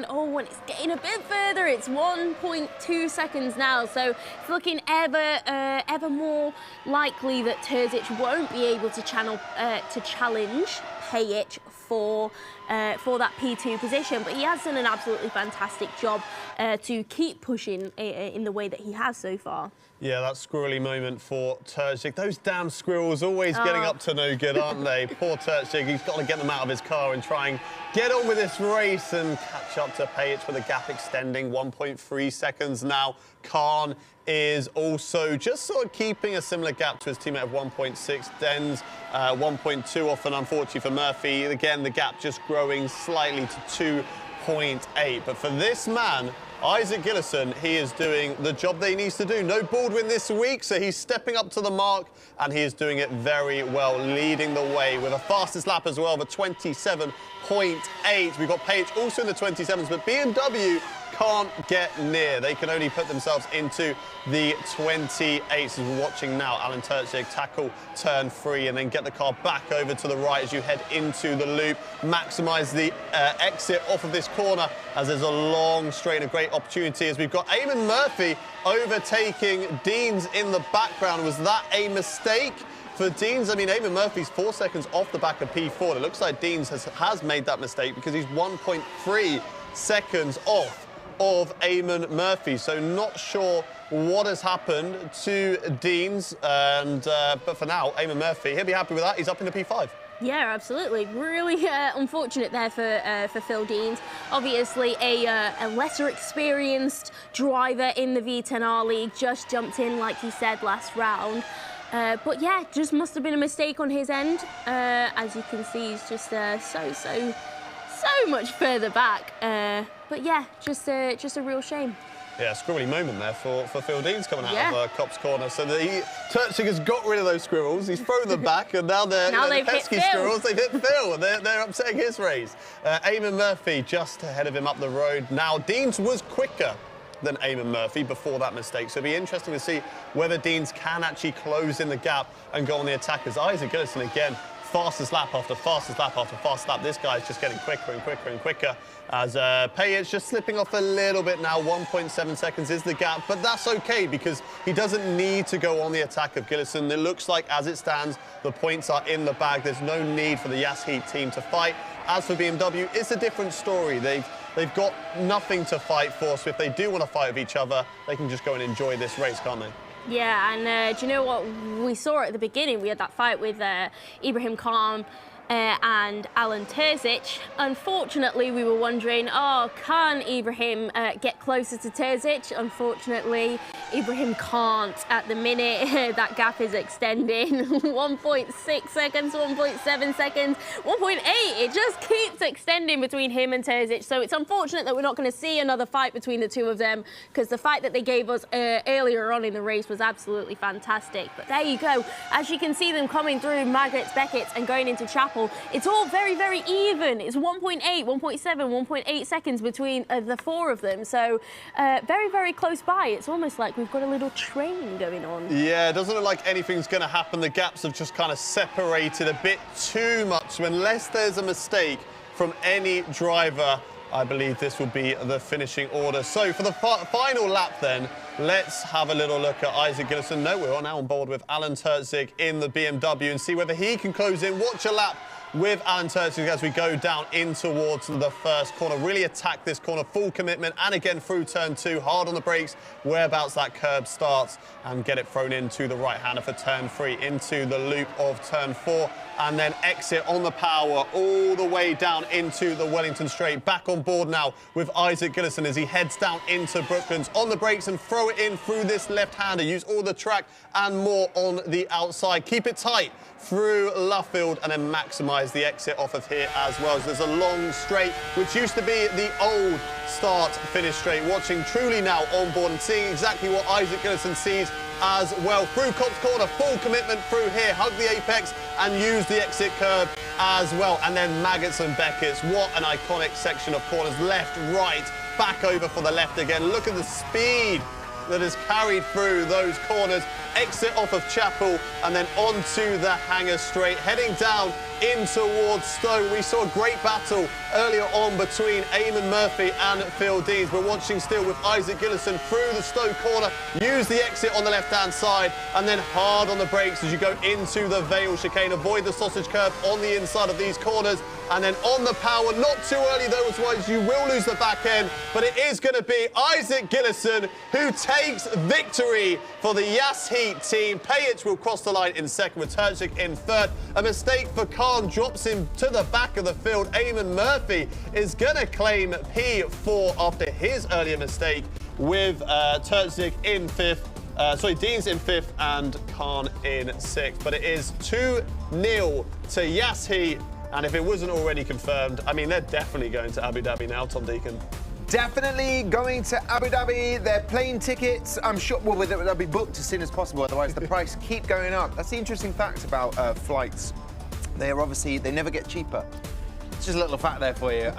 Speaker 3: Oh, and it's getting a bit further. It's 1.2 seconds now, so it's looking ever more likely that Terzic won't be able to challenge Pajic for that P2 position, but he has done an absolutely fantastic job to keep pushing in the way that he has so far.
Speaker 4: Yeah, that squirrely moment for Terzic. Those damn squirrels always getting up to no good, aren't they? Poor Terzic, he's got to get them out of his car and try and get on with this race and catch up to Pajic with the gap extending 1.3 seconds now. Khan is also just sort of keeping a similar gap to his teammate of 1.6. Den's 1.2 off, and unfortunately for Murphy, again, the gap just growing slightly to 2.8. But for this man, Isaac Gillison, he is doing the job that he needs to do. No Baldwin this week, so he's stepping up to the mark, and he is doing it very well, leading the way with a fastest lap as well of a 27.8. We've got Pajic also in the 27s, but BMW can't get near. They can only put themselves into the 28s. As we're watching now, Alan Terzic tackle turn 3 and then get the car back over to the right as you head into the loop. Maximise the exit off of this corner, as there's a long straight and a great opportunity, as we've got Eamon Murphy overtaking Deans in the background. Was that a mistake for Deans? I mean, Eamon Murphy's 4 seconds off the back of P4. It looks like Deans has made that mistake, because he's 1.3 seconds off of Eamon Murphy. So not sure what has happened to Deans, and but for now, Eamon Murphy, he'll be happy with that. He's up in the P5.
Speaker 3: Yeah, absolutely. Really unfortunate there for Phil Deans. Obviously, a lesser experienced driver in the V10R League, just jumped in, like he said, last round. But yeah, just must have been a mistake on his end. As you can see, he's just so much further back. But yeah, just a real shame.
Speaker 4: Yeah, squirrely moment there for Phil Deans coming out of Cop's corner. So Terzic has got rid of those squirrels. He's thrown them back, and now they're the pesky squirrels. They've hit Phil, and they're upsetting his race. Eamon Murphy just ahead of him up the road. Now, Deans was quicker than Eamon Murphy before that mistake. So it'll be interesting to see whether Deans can actually close in the gap and go on the attack, as Isaac Gillison again, fastest lap after fastest lap after fastest lap. This guy's just getting quicker and quicker and quicker, as Pajic just slipping off a little bit now. 1.7 seconds is the gap, but that's okay, because he doesn't need to go on the attack of Gillison. It looks like, as it stands, the points are in the bag. There's no need for the Yas Heat team to fight. As for BMW, it's a different story. They've got nothing to fight for, so if they do want to fight with each other, they can just go and enjoy this race, can't they?
Speaker 3: Yeah, and do you know what we saw at the beginning? We had that fight with Ibrahim Khan and Alan Terzic. Unfortunately, we were wondering, can Ibrahim get closer to Terzic? Unfortunately, Ibrahim can't at the minute. That gap is extending. 1.6 seconds, 1.7 seconds, 1.8. It just keeps extending between him and Terzic. So it's unfortunate that we're not going to see another fight between the two of them, because the fight that they gave us earlier on in the race was absolutely fantastic. But there you go. As you can see them coming through Maggots, Beckett's and going into Chapel, it's all very, very even. It's 1.8, 1.7, 1.8 seconds between the four of them. So very, very close by. It's almost like we've got a little train going on.
Speaker 4: Yeah, it doesn't look like anything's going to happen. The gaps have just kind of separated a bit too much. So unless there's a mistake from any driver, I believe this will be the finishing order. So for the final lap then, let's have a little look at Isaac Gillison. No, we're now on board with Alan Terzic in the BMW and see whether he can close in. Watch a lap with Alan Terzic as we go down in towards the first corner. Really attack this corner, full commitment, and again through turn 2, hard on the brakes, whereabouts that curb starts, and get it thrown into the right-hander for turn 3, into the loop of turn 4, and then exit on the power all the way down into the Wellington Straight. Back on board now with Isaac Gillison as he heads down into Brooklands. On the brakes and throw it in through this left-hander. Use all the track and more on the outside. Keep it tight through Luffield and then maximise the exit off of here as well. So there's a long straight, which used to be the old start-finish straight. Watching truly now on board and seeing exactly what Isaac Gillison sees as well. Through Cops Corner, full commitment through here. Hug the apex and use the exit curb as well. And then Maggots and Beckett's. What an iconic section of corners. Left, right, back over for the left again. Look at the speed that is carried through those corners. Exit off of Chapel and then onto the Hangar Straight, heading down in towards Stowe. We saw a great battle earlier on between Eamon Murphy and Phil Deans. We're watching still with Isaac Gillison through the Stowe corner. Use the exit on the left-hand side and then hard on the brakes as you go into the Vale chicane. Avoid the sausage curve on the inside of these corners. And then on the power, not too early though, otherwise you will lose the back end. But it is going to be Isaac Gillison who takes victory for the Yas Heat team. Pajic will cross the line in second with Terzic in third. A mistake for Khan drops him to the back of the field. Eamon Murphy is going to claim P4 after his earlier mistake with Terzic in fifth. Deans in fifth and Khan in sixth. But it is 2-0 to Yas Heat. And if it wasn't already confirmed, I mean, they're definitely going to Abu Dhabi now, Tom Deacon.
Speaker 1: Definitely going to Abu Dhabi. Their plane tickets, I'm sure, well, they'll be booked as soon as possible. Otherwise, the price keep going up. That's the interesting fact about flights. They never get cheaper. It's just a little fact there for you.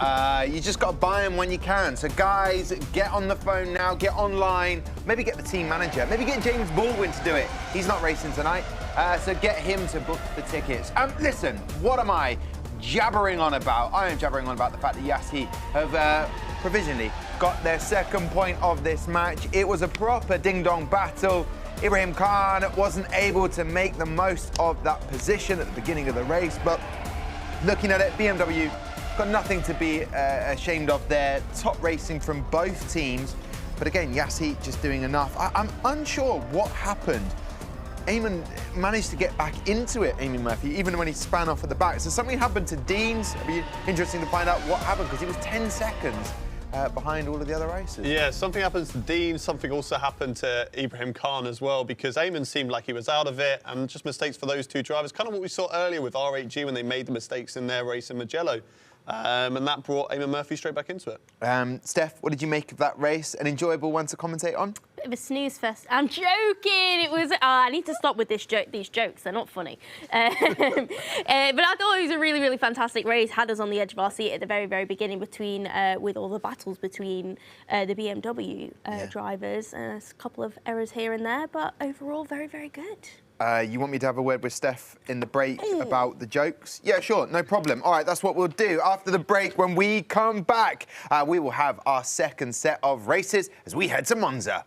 Speaker 1: You just got to buy them when you can. So, guys, get on the phone now, get online, maybe get the team manager, maybe get James Baldwin to do it. He's not racing tonight, so get him to book the tickets. Listen, what am I jabbering on about? I am jabbering on about the fact that Yas Heat have provisionally got their second point of this match. It was a proper ding-dong battle. Ibrahim Khan wasn't able to make the most of that position at the beginning of the race, but looking at it, BMW got nothing to be ashamed of there. Top racing from both teams. But again, Yas Heat just doing enough. I'm unsure what happened. Eamon managed to get back into it, Eamon Murphy, even when he span off at the back. So something happened to Deans. It'd be interesting to find out what happened, because he was 10 seconds behind all of the other racers.
Speaker 4: Yeah, something happens to Dean. Something also happened to Ibrahim Khan as well, because Eamon seemed like he was out of it, and just mistakes for those two drivers. Kind of what we saw earlier with R8G when they made the mistakes in their race in Mugello. And that brought Eamon Murphy straight back into it.
Speaker 1: Steph, what did you make of that race? An enjoyable one to commentate on?
Speaker 3: Bit of a snooze fest. I'm joking. It was. I need to stop with these jokes. They're not funny. But I thought it was a really, really fantastic race. Had us on the edge of our seat at the very, very beginning with all the battles between the BMW drivers. A couple of errors here and there, but overall, very, very good.
Speaker 1: You want me to have a word with Steph in the break about the jokes? Yeah, sure, no problem. All right, that's what we'll do. After the break, when we come back, we will have our second set of races as we head to Monza.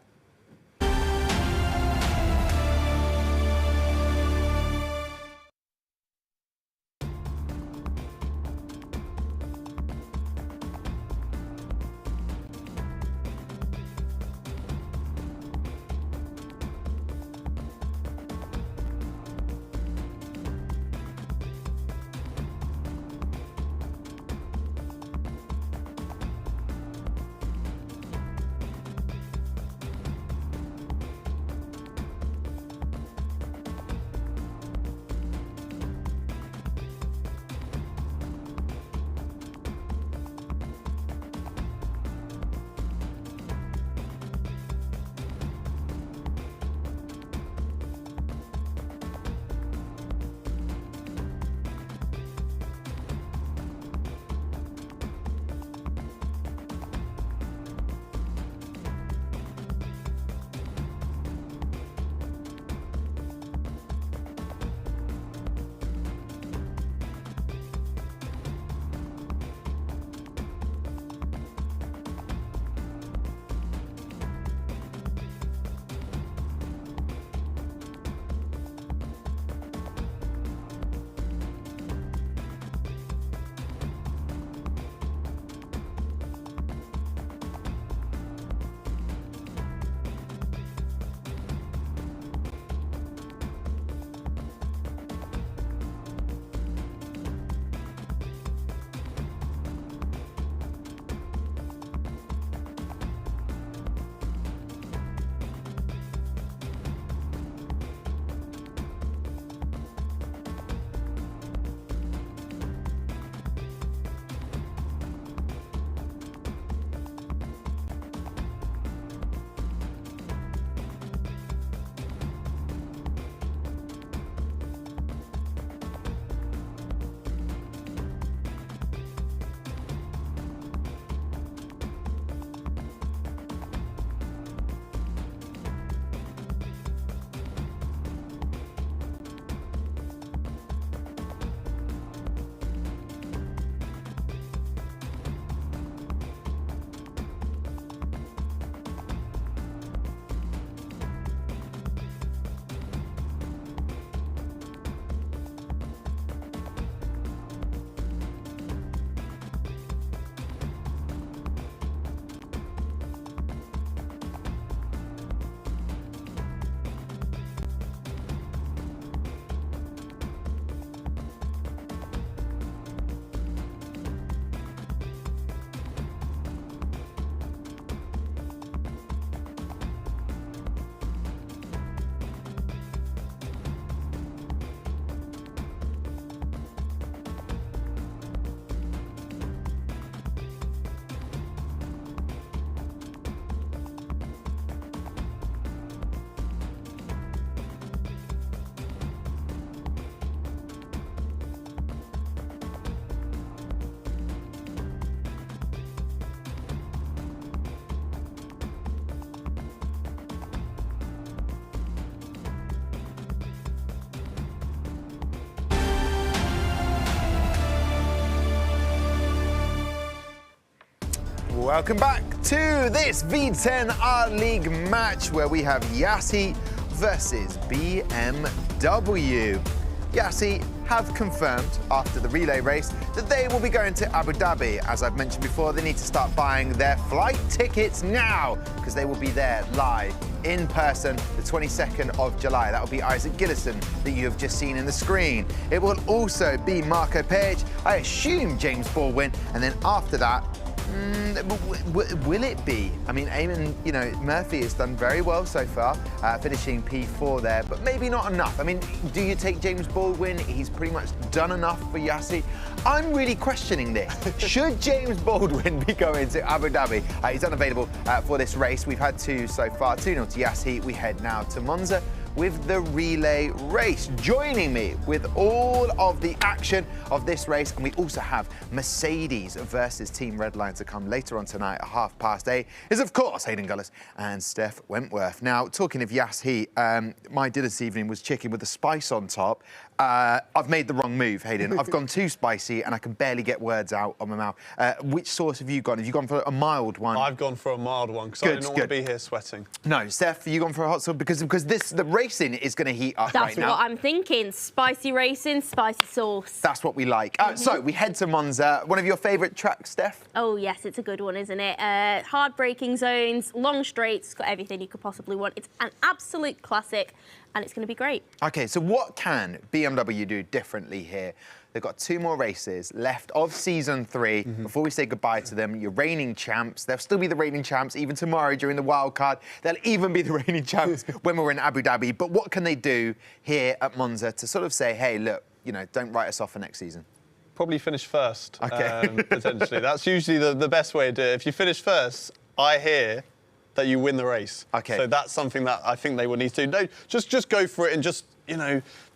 Speaker 1: Welcome back to this V10 R-League match where we have Yas Heat versus BMW. Yas Heat have confirmed after the relay race that they will be going to Abu Dhabi. As I've mentioned before, they need to start buying their flight tickets now because they will be there live in person the 22nd of July. That will be Isaac Gillison that you have just seen in the screen. It will also be Marco Page, I assume James Baldwin, and then after that, will it be? I mean, Eamon, Murphy has done very well so far, finishing P4 there, but maybe not enough. I mean, do you take James Baldwin? He's pretty much done enough for Yas Heat. I'm really questioning this. Should James Baldwin be going to Abu Dhabi? He's unavailable for this race. We've had two so far, 2-0 to Yas Heat. We head now to Monza with the relay race. Joining me with all of the action of this race, and we also have Mercedes versus Team Redline to come later on tonight at 8:30, is of course Hayden Gullis and Steph Wentworth. Now, talking of Yas Heat, my dinner this evening was chicken with the spice on top. I've made the wrong move, Hayden. I've gone too spicy and I can barely get words out of my mouth. Which sauce have you gone? Have you gone for a mild one?
Speaker 4: I've gone for a mild one because I didn't want to be here sweating. No,
Speaker 1: Steph, have you gone for a hot sauce? Because the racing is going to heat up right now.
Speaker 3: That's what I'm thinking. Spicy racing, spicy sauce.
Speaker 1: That's what we like. So we head to Monza. One of your favourite tracks, Steph?
Speaker 3: Oh, yes, it's a good one, isn't it? Hard braking zones, long straights, it's got everything you could possibly want. It's an absolute classic, and it's going to be great.
Speaker 1: OK, so what can BMW do differently here? They've got 2 more races left of season 3 before we say goodbye to them. Your reigning champs. They'll still be the reigning champs even tomorrow during the wild card. They'll even be the reigning champs when we're in Abu Dhabi. But what can they do here at Monza to sort of say, hey, look, don't write us off for next season?
Speaker 4: Probably finish first,
Speaker 1: OK.
Speaker 4: Potentially. That's usually the best way to do it. If you finish first, I hear that you win the race.
Speaker 1: OK.
Speaker 4: So that's something that I think they will need to do. No, just go for it and just,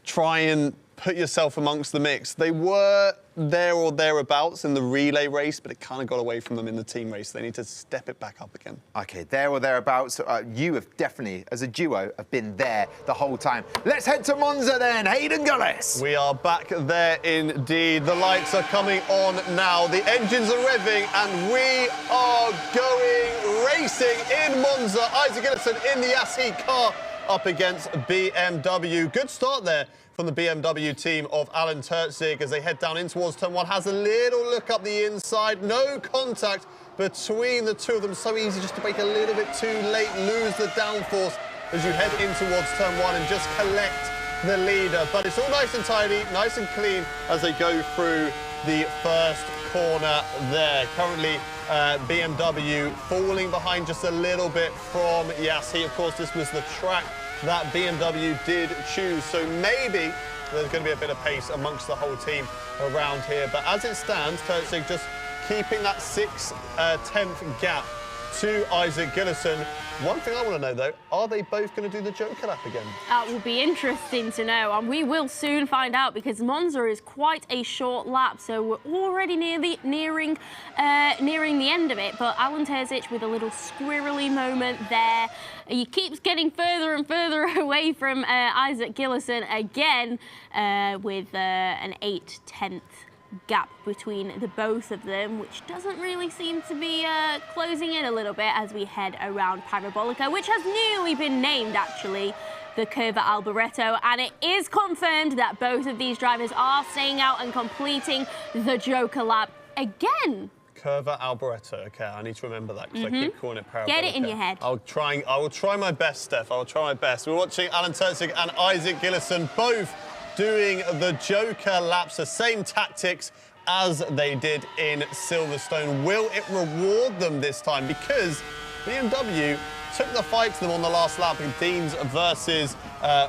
Speaker 4: try and put yourself amongst the mix. They were there or thereabouts in the relay race, but it kind of got away from them in the team race. They need to step it back up again. OK, there or thereabouts. You have definitely, as a duo, have been there the whole time. Let's head to Monza then, Hayden Gullis. We are back there indeed. The lights are coming on now. The engines are revving, and we are going racing in Monza. Isaac Gillison in the Yas Heat car up against BMW. Good start there from the BMW team of Alan Turtzig as they head down in towards turn 1. Has a little look up the inside. No contact between the two of them. So easy just to brake a little bit too late. Lose the downforce as you head in towards turn 1 and just collect the leader. But it's all nice and tidy, nice and clean as they go through the first corner there. Currently, BMW falling behind just a little bit from Yas Heat. Of course, this was the track that BMW did choose, so maybe there's going to be a bit of pace amongst the whole team around here. But as it stands, Turtzig just keeping that 6/10th gap to Isaac Gillison. One thing I want to know, though, are they both going to do the Joker lap again?
Speaker 3: That will be interesting to know, and we will soon find out because Monza is quite a short lap, so we're already nearing the end of it. But Alan Turtzig with a little squirrely moment there. He keeps getting further and further away from Isaac Gillison again with an 8/10th gap between the both of them, which doesn't really seem to be closing in a little bit as we head around Parabolica, which has newly been named actually the Curva Alboreto, and it is confirmed that both of these drivers are staying out and completing the Joker lap again.
Speaker 4: Curva Alboreto. Okay, I need to remember that because I keep calling it Parabolica.
Speaker 3: Get it in your head.
Speaker 4: I will try my best, Steph. I will try my best. We're watching Alan Turtzig and Isaac Gillison both doing the Joker laps, the same tactics as they did in Silverstone. Will it reward them this time? Because BMW took the fight to them on the last lap in Deans versus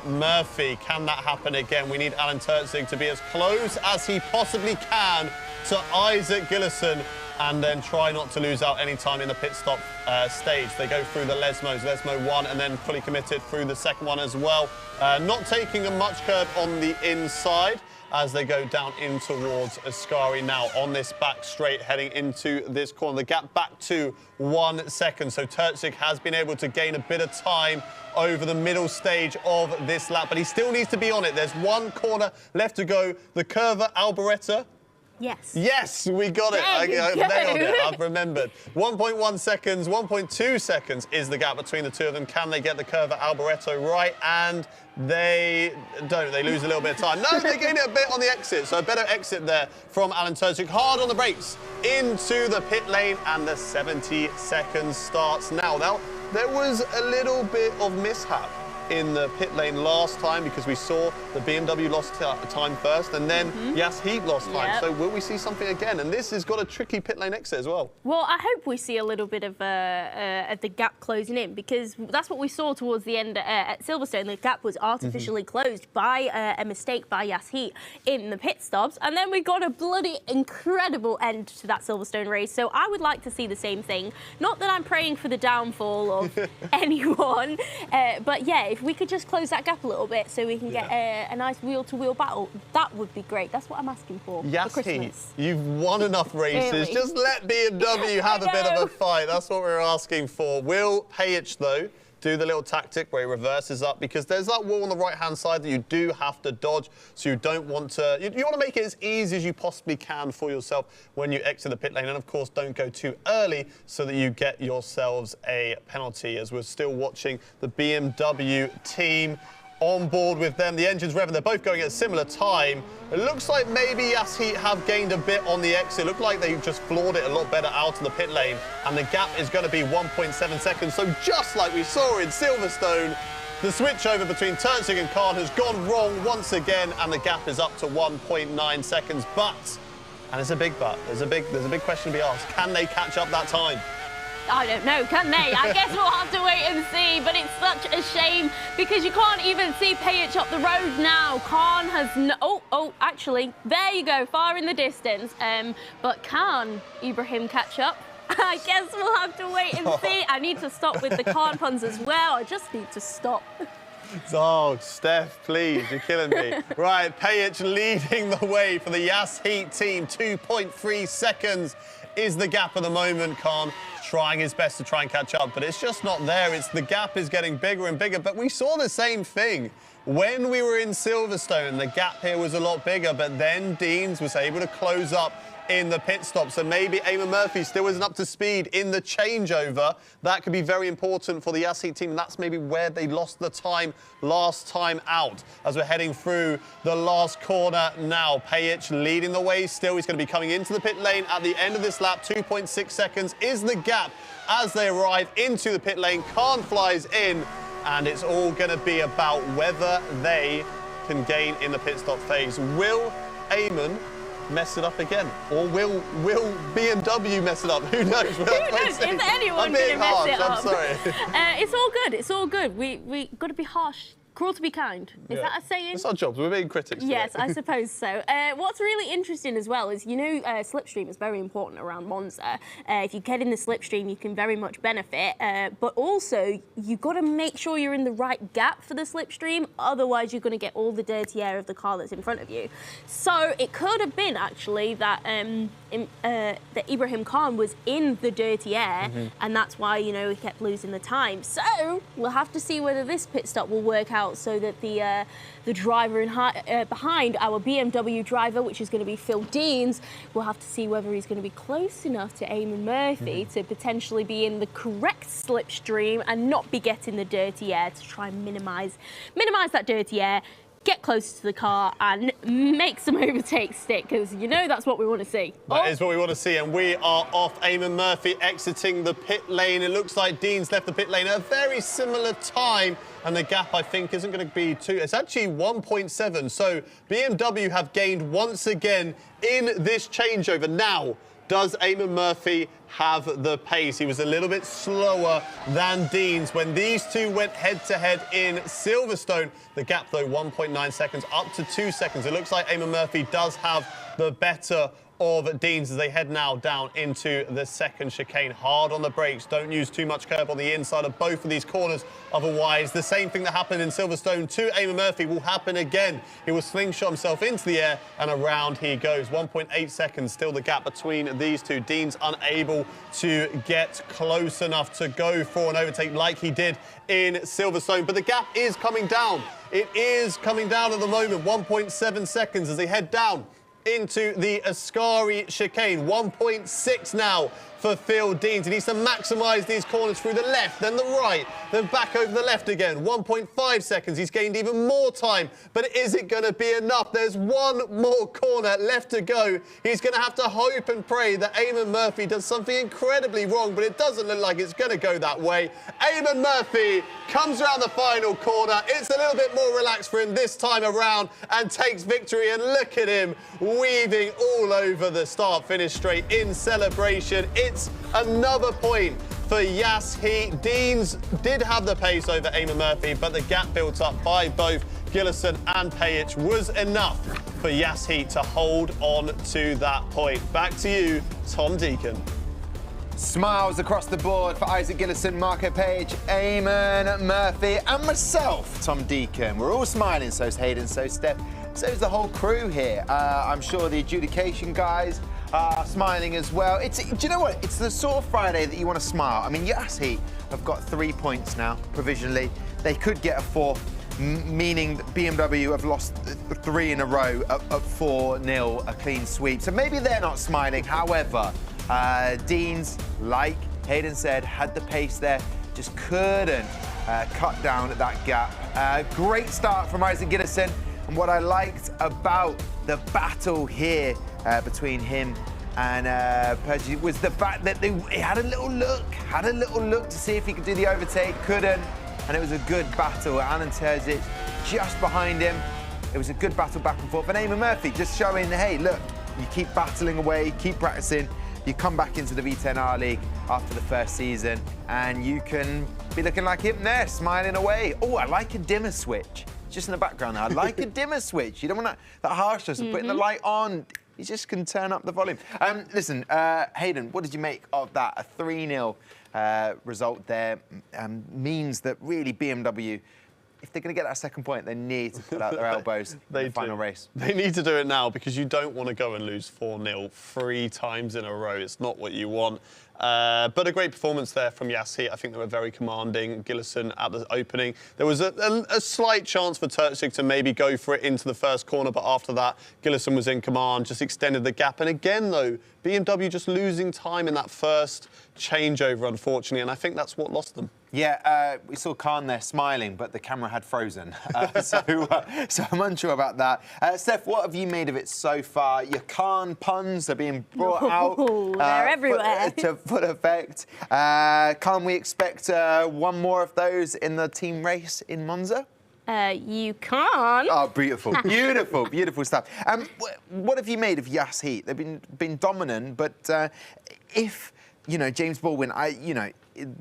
Speaker 4: Murphy. Can that happen again? We need Alan Turtzig to be as close as he possibly can to Isaac Gillison and then try not to lose out any time in the pit stop stage. They go through the Lesmos, Lesmo 1, and then fully committed through the second one as well. Not taking a much curb on the inside as they go down in towards Ascari now on this back straight heading into this corner. The gap back to 1 second. So Turtzig has been able to gain a bit of time over the middle stage of this lap, but he still needs to be on it. There's one corner left to go. The Curva Alboreto
Speaker 3: Yes.
Speaker 4: Yes, we got it.
Speaker 3: There you
Speaker 4: I've
Speaker 3: go.
Speaker 4: nailed it. I've remembered. 1.1 seconds, 1.2 seconds is the gap between the two of them. Can they get the curve at Alboreto right? And they don't. They lose a little bit of time. No, they gain it a bit on the exit. So a better exit there from Alan Turczyk. Hard on the brakes into the pit lane, and the 70 seconds starts now. Now, there was a little bit of mishap in the pit lane last time because we saw the BMW lost time first, and then Yas Heat lost time.
Speaker 3: Yep.
Speaker 4: So will we see something again? And this has got a tricky pit lane exit as well.
Speaker 3: Well, I hope we see a little bit of the gap closing in, because that's what we saw towards the end at Silverstone. The gap was artificially closed by a mistake by Yas Heat in the pit stops, and then we got a bloody incredible end to that Silverstone race. So I would like to see the same thing. Not that I'm praying for the downfall of anyone, but yeah, if we could just close that gap a little bit so we can get a nice wheel-to-wheel battle, that would be great. That's what I'm asking for
Speaker 4: Yas Heat,
Speaker 3: Christmas.
Speaker 4: you've won enough races.
Speaker 3: Really?
Speaker 4: Just let BMW have a bit of a fight. That's what we're asking for. Will Pejich, though, do the little tactic where he reverses up, because there's that wall on the right-hand side that you do have to dodge, so you don't want to... You want to make it as easy as you possibly can for yourself when you exit the pit lane, and of course don't go too early so that you get yourselves a penalty, as we're still watching the BMW team on board with them. The engine's revving. They're both going at a similar time. It looks like maybe Yas Heat have gained a bit on the exit. It looked like they just floored it a lot better out in the pit lane, and the gap is going to be 1.7 seconds. So just like we saw in Silverstone, the switch over between Turczyk and Khan has gone wrong once again, and the gap is up to 1.9 seconds. But, and it's a big but, there's a big question to be asked. Can they catch up that time?
Speaker 3: I don't know, can they? I guess we'll have to wait and see, but it's such a shame because you can't even see Pejich up the road now. Khan has actually, there you go, far in the distance. But can Ibrahim catch up? I guess we'll have to wait and see. I need to stop with the Khan puns as well. I just need to stop.
Speaker 4: Oh, Steph, please, you're killing me. Right, Pejich leading the way for the Yas Heat team. 2.3 seconds is the gap at the moment. Khan trying his best to try and catch up, but it's just not there. The gap is getting bigger and bigger, but we saw the same thing when we were in Silverstone. The gap here was a lot bigger, but then Deans was able to close up in the pit stop. So maybe Eamon Murphy still isn't up to speed in the changeover. That could be very important for the Yas Heat team, and that's maybe where they lost the time last time out. As we're heading through the last corner now, Pejich leading the way still. He's going to be coming into the pit lane at the end of this lap. 2.6 seconds is the gap as they arrive into the pit lane. Khan flies in, and it's all going to be about whether they can gain in the pit stop phase. Will Eamon mess it up again, or will BMW mess it up? Who knows?
Speaker 3: Who knows? Is anyone going to mess it up?
Speaker 4: I'm sorry.
Speaker 3: It's all good. It's all good. We got to be harsh. Cruel to be kind. Is that a saying?
Speaker 4: It's our jobs. We're being critics.
Speaker 3: Yes, I suppose so. What's really interesting as well is, slipstream is very important around Monza. If you get in the slipstream, you can very much benefit. But also, you've got to make sure you're in the right gap for the slipstream. Otherwise, you're going to get all the dirty air of the car that's in front of you. So it could have been, actually, that that Ibrahim Khan was in the dirty air, and that's why, he kept losing the time. So we'll have to see whether this pit stop will work out, so that the driver behind our BMW driver, which is going to be Phil Deans, we'll have to see whether he's going to be close enough to Eamon Murphy to potentially be in the correct slipstream and not be getting the dirty air, to try and minimise that dirty air, get closer to the car and make some overtakes stick, because that's what we want to see.
Speaker 4: That is what we want to see, and we are off. Eamon Murphy exiting the pit lane. It looks like Dean's left the pit lane at a very similar time, and the gap, I think, isn't going to be too... It's actually 1.7, so BMW have gained once again in this changeover. Now, does Eamon Murphy have the pace? He was a little bit slower than Deans when these two went head-to-head in Silverstone. The gap, though, 1.9 seconds, up to 2 seconds. It looks like Eamon Murphy does have the better of Deans as they head now down into the second chicane. Hard on the brakes. Don't use too much curb on the inside of both of these corners. Otherwise, the same thing that happened in Silverstone to Eamon Murphy will happen again. He will slingshot himself into the air, and around he goes. 1.8 seconds, still the gap between these two. Dean's unable to get close enough to go for an overtake like he did in Silverstone. But the gap is coming down. It is coming down at the moment. 1.7 seconds as they head down into the Ascari chicane. 1.6 now for Phil Deans. He needs to maximise these corners through the left, then the right, then back over the left again. 1.5 seconds. He's gained even more time, but is it going to be enough? There's one more corner left to go. He's going to have to hope and pray that Eamon Murphy does something incredibly wrong, but it doesn't look like it's going to go that way. Eamon Murphy comes around the final corner. It's a little bit more relaxed for him this time around and takes victory. And look at him weaving all over the start-finish straight in celebration. It's another point for Yas Heat. Deans did have the pace over Eamon Murphy, but the gap built up by both Gillison and Pajic was enough for Yas Heat to hold on to that point. Back to you, Tom Deacon.
Speaker 1: Smiles across the board for Isaac Gillison, Marco Page, Eamon Murphy, and myself, Tom Deacon. We're all smiling, so's Hayden, so's Steph, so's the whole crew here. I'm sure the adjudication guys are smiling as well. Do you know what? It's the sort of Friday that you want to smile. I mean, Yas Heat have got 3 points now, provisionally. They could get a fourth, meaning that BMW have lost 3 in a row at 4-0, a clean sweep. So maybe they're not smiling. However, Deans, like Hayden said, had the pace there, just couldn't cut down at that gap. Great start from Isaac Gillison, and what I liked about the battle here between him and Pajic was the fact that he had a little look to see if he could do the overtake, couldn't, and it was a good battle. Alan Terzic just behind him. It was a good battle back and forth, and Eamon Murphy just showing, hey, look, you keep battling away, keep practicing. You come back into the V10R League after the first season, and you can be looking like him there, smiling away. Oh, I like a dimmer switch. Just in the background there, I like a dimmer switch. You don't want that harshness of putting the light on. You just can turn up the volume. Listen, Hayden, what did you make of that? A 3-0 result there means that really BMW, if they're going to get that second point, they need to put out their elbows in the final race.
Speaker 4: They need to do it now because you don't want to go and lose 4-0 3 times in a row. It's not what you want. But a great performance there from Yas Heat. I think they were very commanding. Gillison at the opening. There was a slight chance for Terzic to maybe go for it into the first corner, but after that, Gillison was in command, just extended the gap. And again, though, BMW just losing time in that first changeover, unfortunately, and I think that's what lost them.
Speaker 1: Yeah, we saw Khan there smiling, but the camera had frozen. So I'm unsure about that. Steph, what have you made of it so far? Your Khan puns are being brought out.
Speaker 3: They're everywhere.
Speaker 1: To full effect. Can we expect one more of those in the team race in Monza?
Speaker 3: You can't.
Speaker 1: Oh, beautiful, beautiful, beautiful stuff. What have you made of Yas Heat? They've been dominant, but if James Baldwin,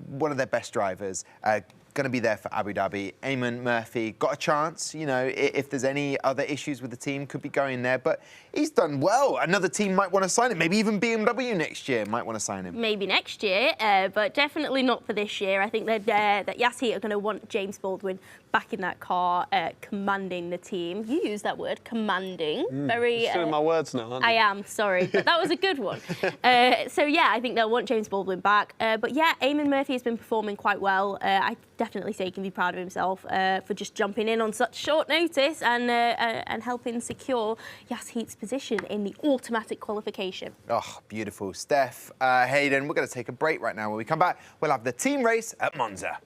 Speaker 1: one of their best drivers, going to be there for Abu Dhabi. Eamon Murphy got a chance, if there's any other issues with the team, could be going there, but he's done well. Another team might want to sign him. Maybe even BMW next year might want to sign him.
Speaker 3: Maybe next year, but definitely not for this year. I think that Yas Heat are going to want James Baldwin back in that car, commanding the team. You use that word, commanding. Very.
Speaker 4: You're stealing my words now, aren't you?
Speaker 3: I am, sorry, but that was a good one. So yeah, I think they'll want James Baldwin back. But yeah, Eamon Murphy has been performing quite well. I definitely say he can be proud of himself for just jumping in on such short notice and helping secure Yas Heat's position in the automatic qualification.
Speaker 1: Oh, beautiful. Steph, Hayden, we're going to take a break right now. When we come back, we'll have the team race at Monza.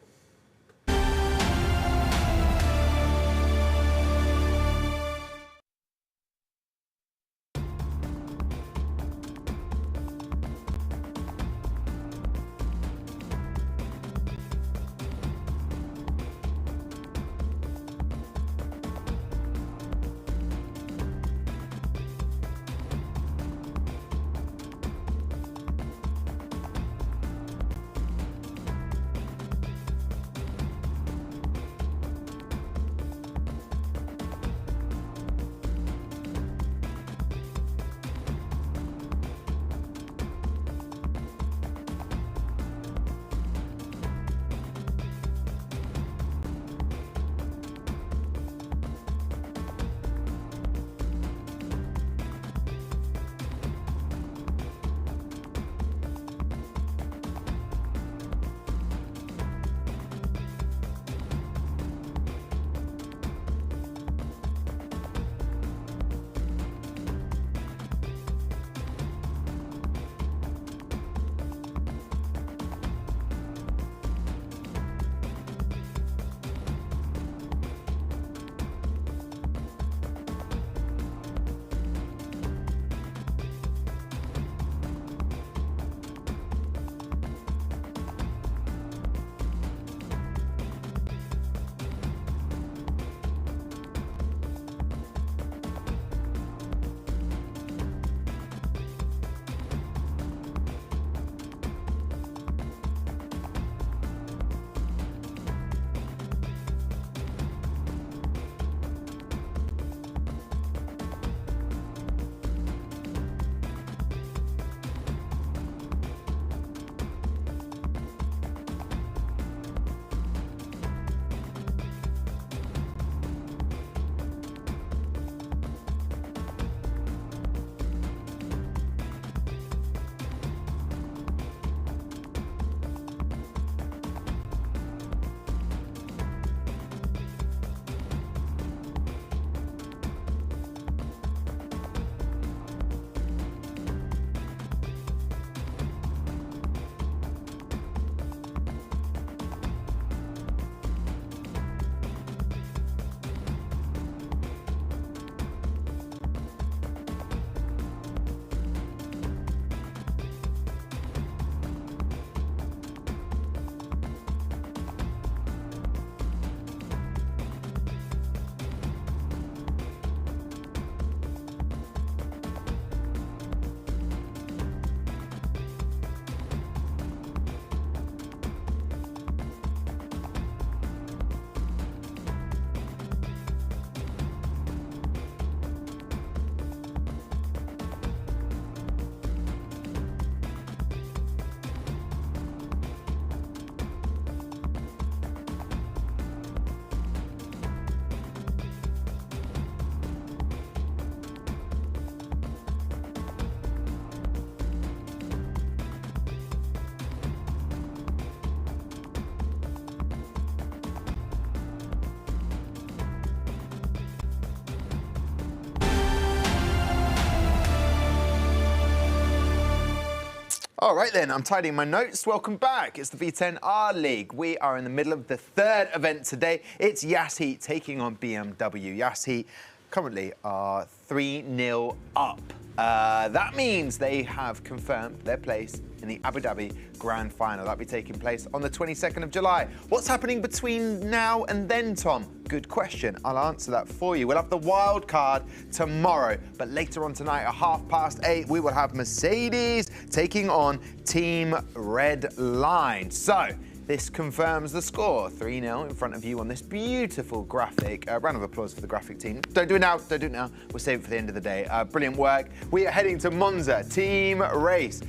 Speaker 1: All right then, I'm tidying my notes. Welcome back. It's the V10R League. We are in the middle of the third event today. It's Yas Heat taking on BMW. Yas Heat currently are 3-0 up. That means they have confirmed their place in the Abu Dhabi Grand Final. That'll be taking place on the 22nd of July. What's happening between now and then, Tom? Good question. I'll answer that for you. We'll have the wild card tomorrow, but later on tonight at 8:30, we will have Mercedes taking on Team Red Line. So this confirms the score, 3-0 in front of you on this beautiful graphic. Round of applause for the graphic team. Don't do it now, don't do it now. We'll save it for the end of the day. Brilliant work. We are heading to Monza, team race.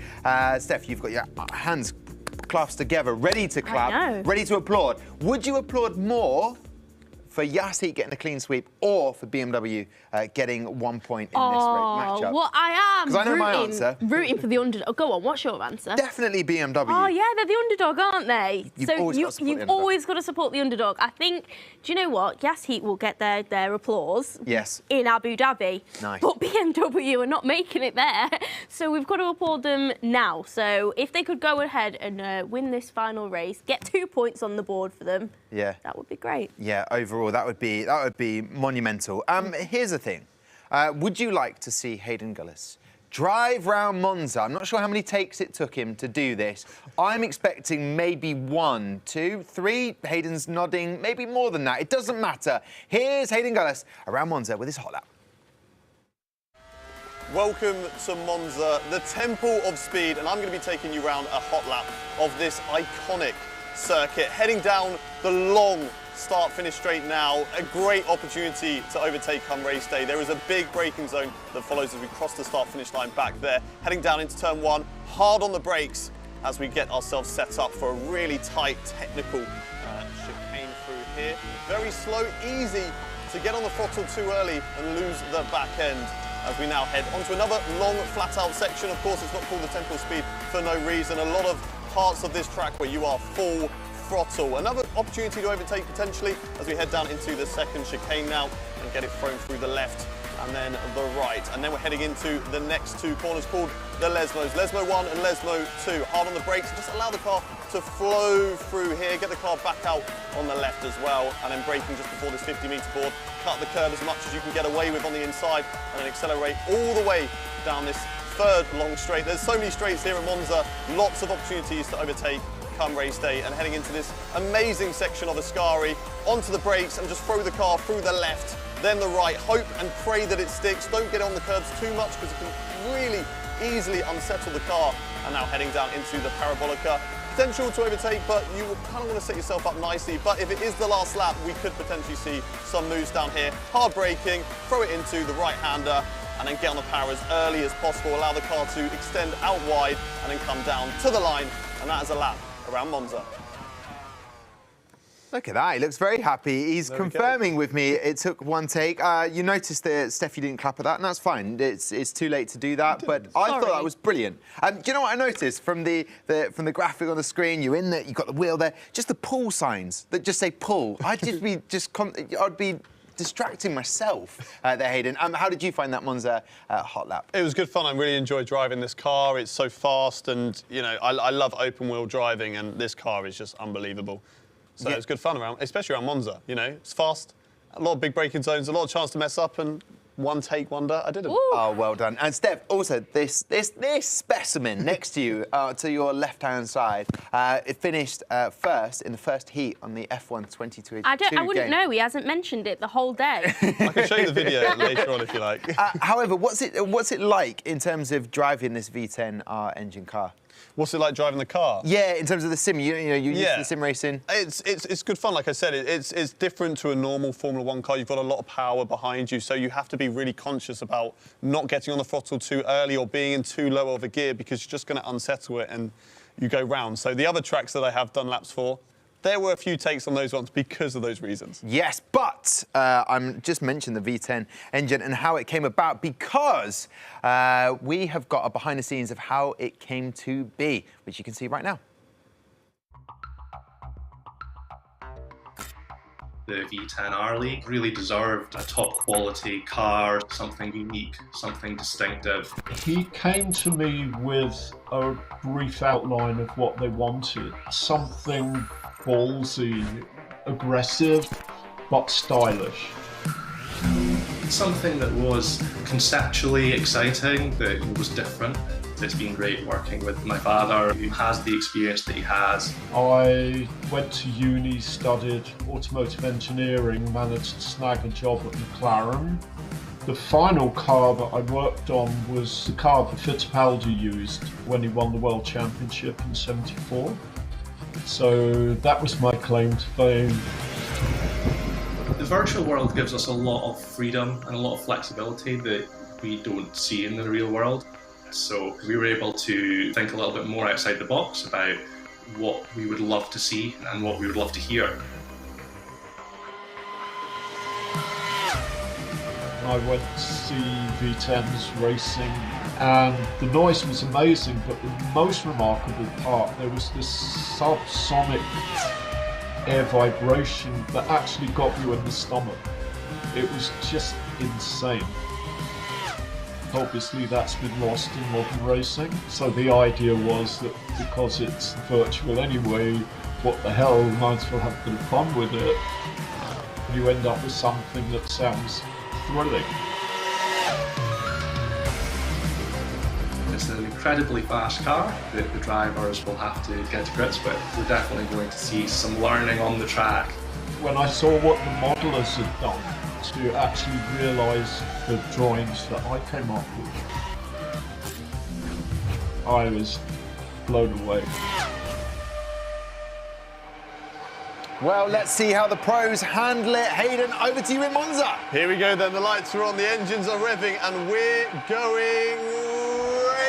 Speaker 1: Steph, you've got your hands clasped together, ready to clap, ready to applaud. Would you applaud more for Yas Heat getting a clean sweep or for BMW getting 1 point in this matchup?
Speaker 3: Well, I am
Speaker 1: 'Cause I know my answer.
Speaker 3: rooting for the underdog. Go on, what's your answer?
Speaker 1: Definitely BMW.
Speaker 3: Oh, yeah, they're the underdog, aren't they?
Speaker 1: You've always got to support the
Speaker 3: you've
Speaker 1: underdog.
Speaker 3: always got to support the underdog. I think, do you know what? Yas Heat will get their applause
Speaker 1: Yes.
Speaker 3: in Abu Dhabi.
Speaker 1: Nice.
Speaker 3: But BMW are not making it there. So we've got to applaud them now. So if they could go ahead and win this final race, get 2 points on the board for them,
Speaker 1: Yeah.
Speaker 3: that would be great.
Speaker 1: Yeah, overall, that would be monumental. Here's the thing. Would you like to see Hayden Gullis drive round Monza? I'm not sure how many takes it took him to do this. I'm expecting maybe 1, 2, 3. Hayden's nodding, maybe more than that. It doesn't matter. Here's Hayden Gullis around Monza with his hot lap.
Speaker 4: Welcome to Monza, the temple of speed, and I'm going to be taking you around a hot lap of this iconic circuit, heading down the long start-finish straight now. A great opportunity to overtake come race day. There is a big braking zone that follows as we cross the start-finish line back there. Heading down into turn 1, hard on the brakes as we get ourselves set up for a really tight technical chicane through here. Very slow, easy to get on the throttle too early and lose the back end. As we now head onto another long flat-out section. Of course, it's not called the temple of speed for no reason. A lot of parts of this track where you are full throttle. Another opportunity to overtake potentially as we head down into the second chicane now and get it thrown through the left and then the right. And then we're heading into the next 2 corners called the Lesmos. Lesmo 1 and Lesmo 2. Hard on the brakes, just allow the car to flow through here, get the car back out on the left as well, and then braking just before this 50-metre board. Cut the curb as much as you can get away with on the inside and then accelerate all the way down this third long straight. There's so many straights here at Monza, lots of opportunities to overtake come race day, and heading into this amazing section of Ascari, onto the brakes and just throw the car through the left, then the right. Hope and pray that it sticks. Don't get on the curbs too much because it can really easily unsettle the car. And now heading down into the Parabolica. Potential to overtake, but you will kind of want to set yourself up nicely. But if it is the last lap, we could potentially see some moves down here. Hard braking, throw it into the right-hander, and then get on the power as early as possible. Allow the car to extend out wide and then come down to the line. And that is a lap around Monza.
Speaker 1: Look at that, he looks very happy. He's confirming with me it took 1 take. You noticed that Steph, you didn't clap at that, and that's fine. It's too late to do that, but I thought that was brilliant. Do you know what I noticed from the graphic on the screen? You're in there, you've got the wheel there, just the pull signs that just say pull. I'd be distracting myself there, Hayden. How did you find that Monza hot lap?
Speaker 4: It was good fun. I really enjoyed driving this car. It's so fast, and you know, I love open wheel driving, and this car is just unbelievable. So it was good fun around, especially around Monza. You know, it's fast, a lot of big braking zones, a lot of chance to mess up, and 1 take wonder, I didn't.
Speaker 3: Ooh.
Speaker 1: Oh, well done. And Steph, also this specimen next to you, to your left-hand side, it finished first in the first heat on the F1 2022
Speaker 3: I wouldn't know. He hasn't mentioned it the whole day.
Speaker 4: I can show you the video later on if you like.
Speaker 1: However, what's it like in terms of driving this V10R engine car?
Speaker 4: What's it like driving the car?
Speaker 1: Yeah, in terms of the sim, you used to the sim racing.
Speaker 4: It's good fun. Like I said, it's different to a normal Formula 1 car. You've got a lot of power behind you, so you have to be really conscious about not getting on the throttle too early or being in too low of a gear because you're just going to unsettle it and you go round. So the other tracks that I have done laps for, there were a few takes on those ones because of those reasons.
Speaker 1: Yes, but I'm just mentioned the V10 engine and how it came about because we have got a behind the scenes of how it came to be, which you can see right now.
Speaker 5: the V10R League. Really deserved a top quality car, something unique, something distinctive.
Speaker 6: He came to me with a brief outline of what they wanted. Something ballsy, aggressive, but stylish.
Speaker 5: Something that was conceptually exciting, that was different. It's been great working with my father, who has the experience that he has.
Speaker 6: I went to uni, studied automotive engineering, managed to snag a job at McLaren. The final car that I worked on was the car that Fittipaldi used when he won the World Championship in '74. So that was my claim to fame.
Speaker 5: The virtual world gives us a lot of freedom and a lot of flexibility that we don't see in the real world. So we were able to think a little bit more outside the box about what we would love to see and what we would love to hear.
Speaker 6: I went to see V10's racing and the noise was amazing, but the most remarkable part, there was this subsonic air vibration that actually got you in the stomach. It was just insane. Obviously that's been lost in modern racing, so the idea was that because it's virtual anyway, what the hell, might as well have a bit of fun with it. You end up with something that sounds thrilling.
Speaker 5: It's an incredibly fast car that the drivers will have to get to grips with. We're definitely going to see some learning on the track.
Speaker 6: When I saw what the modelers had done to actually realise the drawings that I came up with, I was blown away.
Speaker 1: Well, let's see how the pros handle it. Hayden, over to you in Monza.
Speaker 4: Here we go then, the lights are on, the engines are revving, and we're going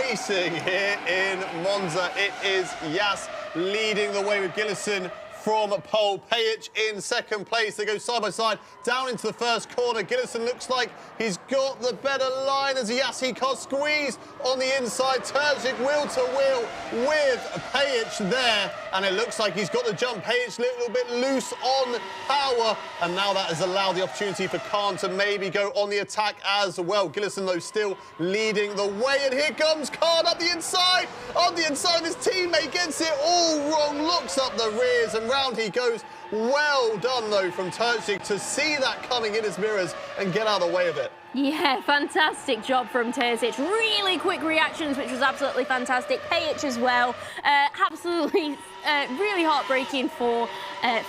Speaker 4: racing here in Monza. It is Yas leading the way with Gillison from pole. Pajic in second place. They go side by side down into the first corner. Gillison looks like he's got the better line as Yas Heat can't squeeze on the inside. Terzic wheel to wheel with Pajic there, and it looks like he's got the jump. Pajic a little bit loose on power, and now that has allowed the opportunity for Khan to maybe go on the attack as well. Gillison though still leading the way, and here comes Khan up the inside. On the inside, his teammate gets it all wrong, looks up the rears, and round he goes. Well done though from Terzic to see that coming in his mirrors and get out of the way of it.
Speaker 3: Yeah, fantastic job from Terzic. Really quick reactions, which was absolutely fantastic. Pajic as well. Absolutely really heartbreaking for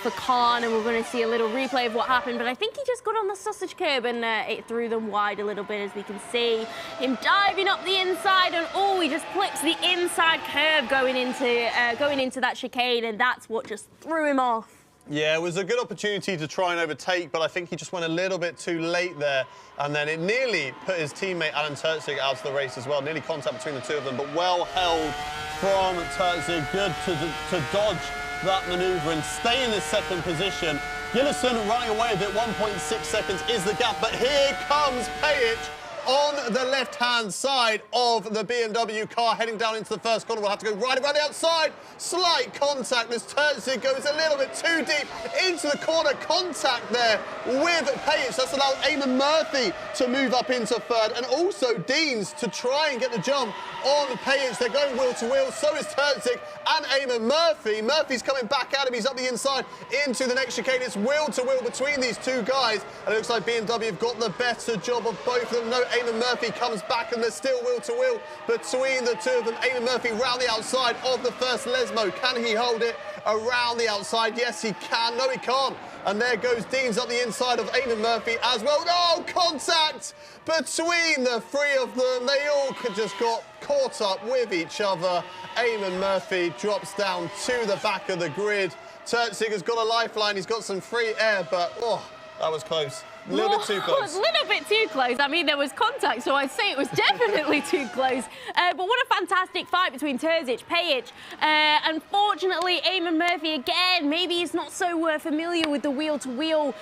Speaker 3: Khan, and we're going to see a little replay of what happened, but I think he just got on the sausage curb and it threw them wide a little bit, as we can see him diving up the inside, and oh, he just clips the inside curb going into that chicane, and that's what just threw him off.
Speaker 4: Yeah, it was a good opportunity to try and overtake, but I think he just went a little bit too late there, and then it nearly put his teammate Alan Terzic out of the race as well. Nearly contact between the two of them, but well held from Terzic. Good to dodge that manoeuvre and stay in the second position. Gillison running away with it. 1.6 seconds is the gap, but here comes Pajic on the left-hand side of the BMW car, heading down into the first corner. We'll have to go right around the outside. Slight contact as Terzic goes a little bit too deep into the corner. Contact there with Pajic. That's allowed Eamon Murphy to move up into third, and also Deans to try and get the jump on Pajic. They're going wheel to wheel. So is Terzic and Eamon Murphy. Murphy's coming back at him. He's up the inside into the next chicane. It's wheel to wheel between these two guys, and it looks like BMW have got the better job of both of them. No, Eamon Murphy comes back, and there's still wheel to wheel between the two of them. Eamon Murphy round the outside of the first Lesmo. Can he hold it around the outside? Yes, he can. No, he can't. And there goes Deans up the inside of Eamon Murphy as well. Oh, contact between the three of them. They all just got caught up with each other. Eamon Murphy drops down to the back of the grid. Terzic has got a lifeline. He's got some free air, but oh, that was close. A little bit too close.
Speaker 3: A little bit too close. I mean, there was contact, so I'd say it was definitely too close. But what a fantastic fight between Terzic, Pajic. Unfortunately, Eamon Murphy again, maybe he's not so familiar with the wheel-to-wheel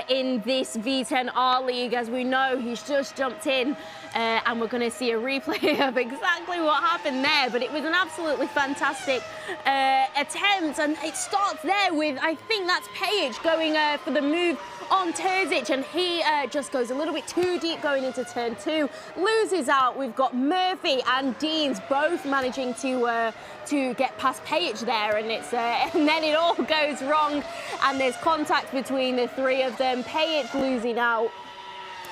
Speaker 3: in this V10R League. As we know, he's just jumped in. And we're going to see a replay of exactly what happened there. But it was an absolutely fantastic attempt. And it starts there with, I think that's Pajic going for the move on Terzic. And he just goes a little bit too deep going into turn 2. Loses out. We've got Murphy and Deans both managing to get past Pajic there. And it's and then it all goes wrong. And there's contact between the three of them. Pajic losing out.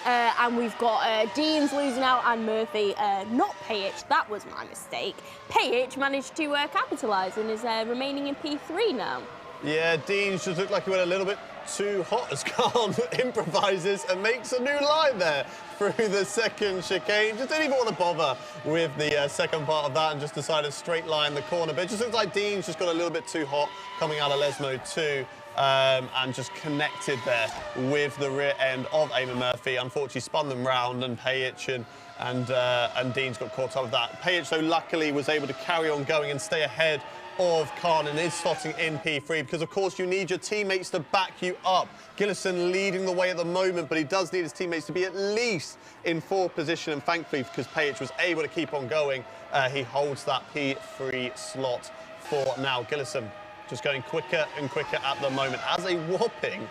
Speaker 3: And we've got Deans losing out and Murphy, not Pajic, that was my mistake. Pajic managed to capitalise and is remaining in P3 now.
Speaker 4: Yeah, Deans just looked like he went a little bit too hot as Khan improvises and makes a new line there through the second chicane. Just didn't even want to bother with the second part of that and just decided to straight line the corner. But it just looks like Deans just got a little bit too hot coming out of Les Mode 2. And just connected there with the rear end of Eamon Murphy. Unfortunately, spun them round, and Pajic and Deans got caught up with that. Pajic, though, luckily was able to carry on going and stay ahead of Khan and is slotting in P3 because, of course, you need your teammates to back you up. Gillison leading the way at the moment, but he does need his teammates to be at least in 4th position, and thankfully, because Pajic was able to keep on going, he holds that P3 slot for now. Gillison just going quicker and quicker at the moment. Has a whopping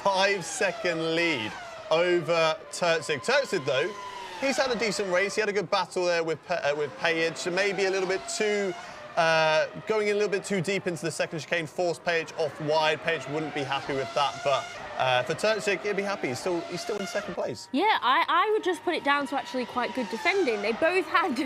Speaker 4: 5-second lead over Terzic. Terzic, though, he's had a decent race. He had a good battle there with Pajic. So maybe a little bit too, going a little bit too deep into the second chicane, forced Pajic off wide. Pajic wouldn't be happy with that, but for Terzic, he'd be happy. He's still in 2nd place.
Speaker 3: Yeah, I would just put it down to actually quite good defending. They both had,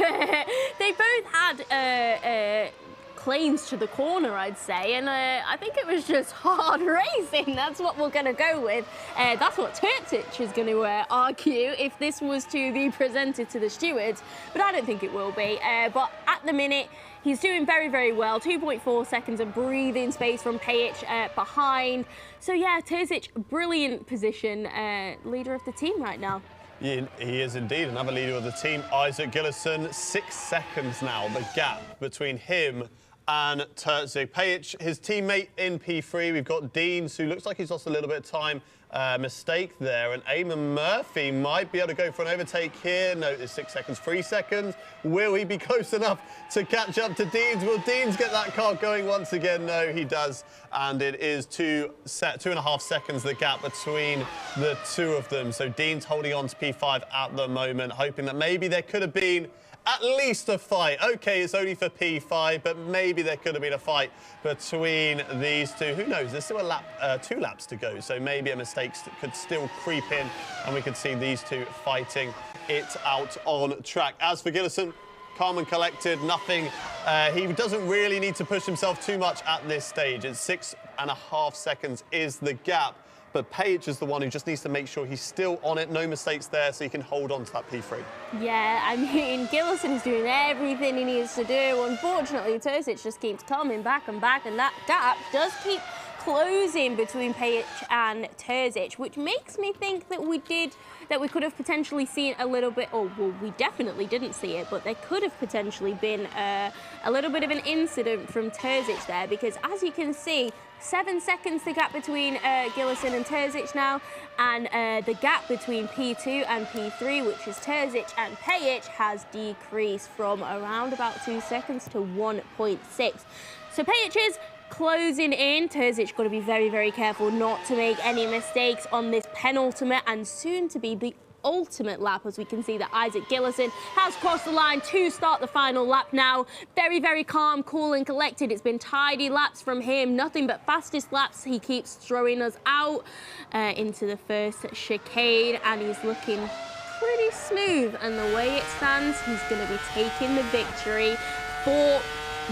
Speaker 3: claims to the corner, I'd say, and I think it was just hard racing. That's what we're going to go with. That's what Terzic is going to argue if this was to be presented to the stewards, but I don't think it will be. But at the minute, he's doing very, very well. 2.4 seconds of breathing space from Pajic behind. So yeah, Terzic, brilliant position, leader of the team right now.
Speaker 4: Yeah, he is indeed another leader of the team. Isaac Gillison, 6 seconds now, the gap between him and Terzic. Pajic, his teammate in P3. We've got Deans, who looks like he's lost a little bit of time. Mistake there. And Eamon Murphy might be able to go for an overtake here. No, it's 6 seconds, 3 seconds. Will he be close enough to catch up to Deans? Will Deans get that car going once again? No, he does. And it is 2.5 seconds, the gap between the two of them. So Deans holding on to P5 at the moment, hoping that maybe there could have been at least a fight. Okay, it's only for P5, but maybe there could have been a fight between these two. Who knows? There's still a lap, 2 laps to go, so maybe a mistake could still creep in, and we could see these two fighting it out on track. As for Gillison, calm and collected, nothing. He doesn't really need to push himself too much at this stage. It's 6.5 seconds is the gap. But Pajic is the one who just needs to make sure he's still on it, no mistakes there, so he can hold on to that P3.
Speaker 3: Yeah, I mean, Gillison is doing everything he needs to do. Unfortunately, Terzic just keeps coming back, and that gap does keep closing between Pajic and Terzic, which makes me think that we could have potentially seen a little bit, well, we definitely didn't see it, but there could have potentially been a little bit of an incident from Terzic there, because as you can see, 7 seconds the gap between Gillison and Terzic now, and the gap between P2 and P3, which is Terzic and Pajic, has decreased from around about 2 seconds to 1.6. So Pajic is closing in. Terzic got to be very, very careful not to make any mistakes on this penultimate and soon to be the ultimate lap, as we can see that Isaac Gillison has crossed the line to start the final lap now. Very, very calm, cool and collected. It's been tidy laps from him, nothing but fastest laps. He keeps throwing us out into the first chicane, and he's looking pretty smooth. And the way it stands, he's going to be taking the victory for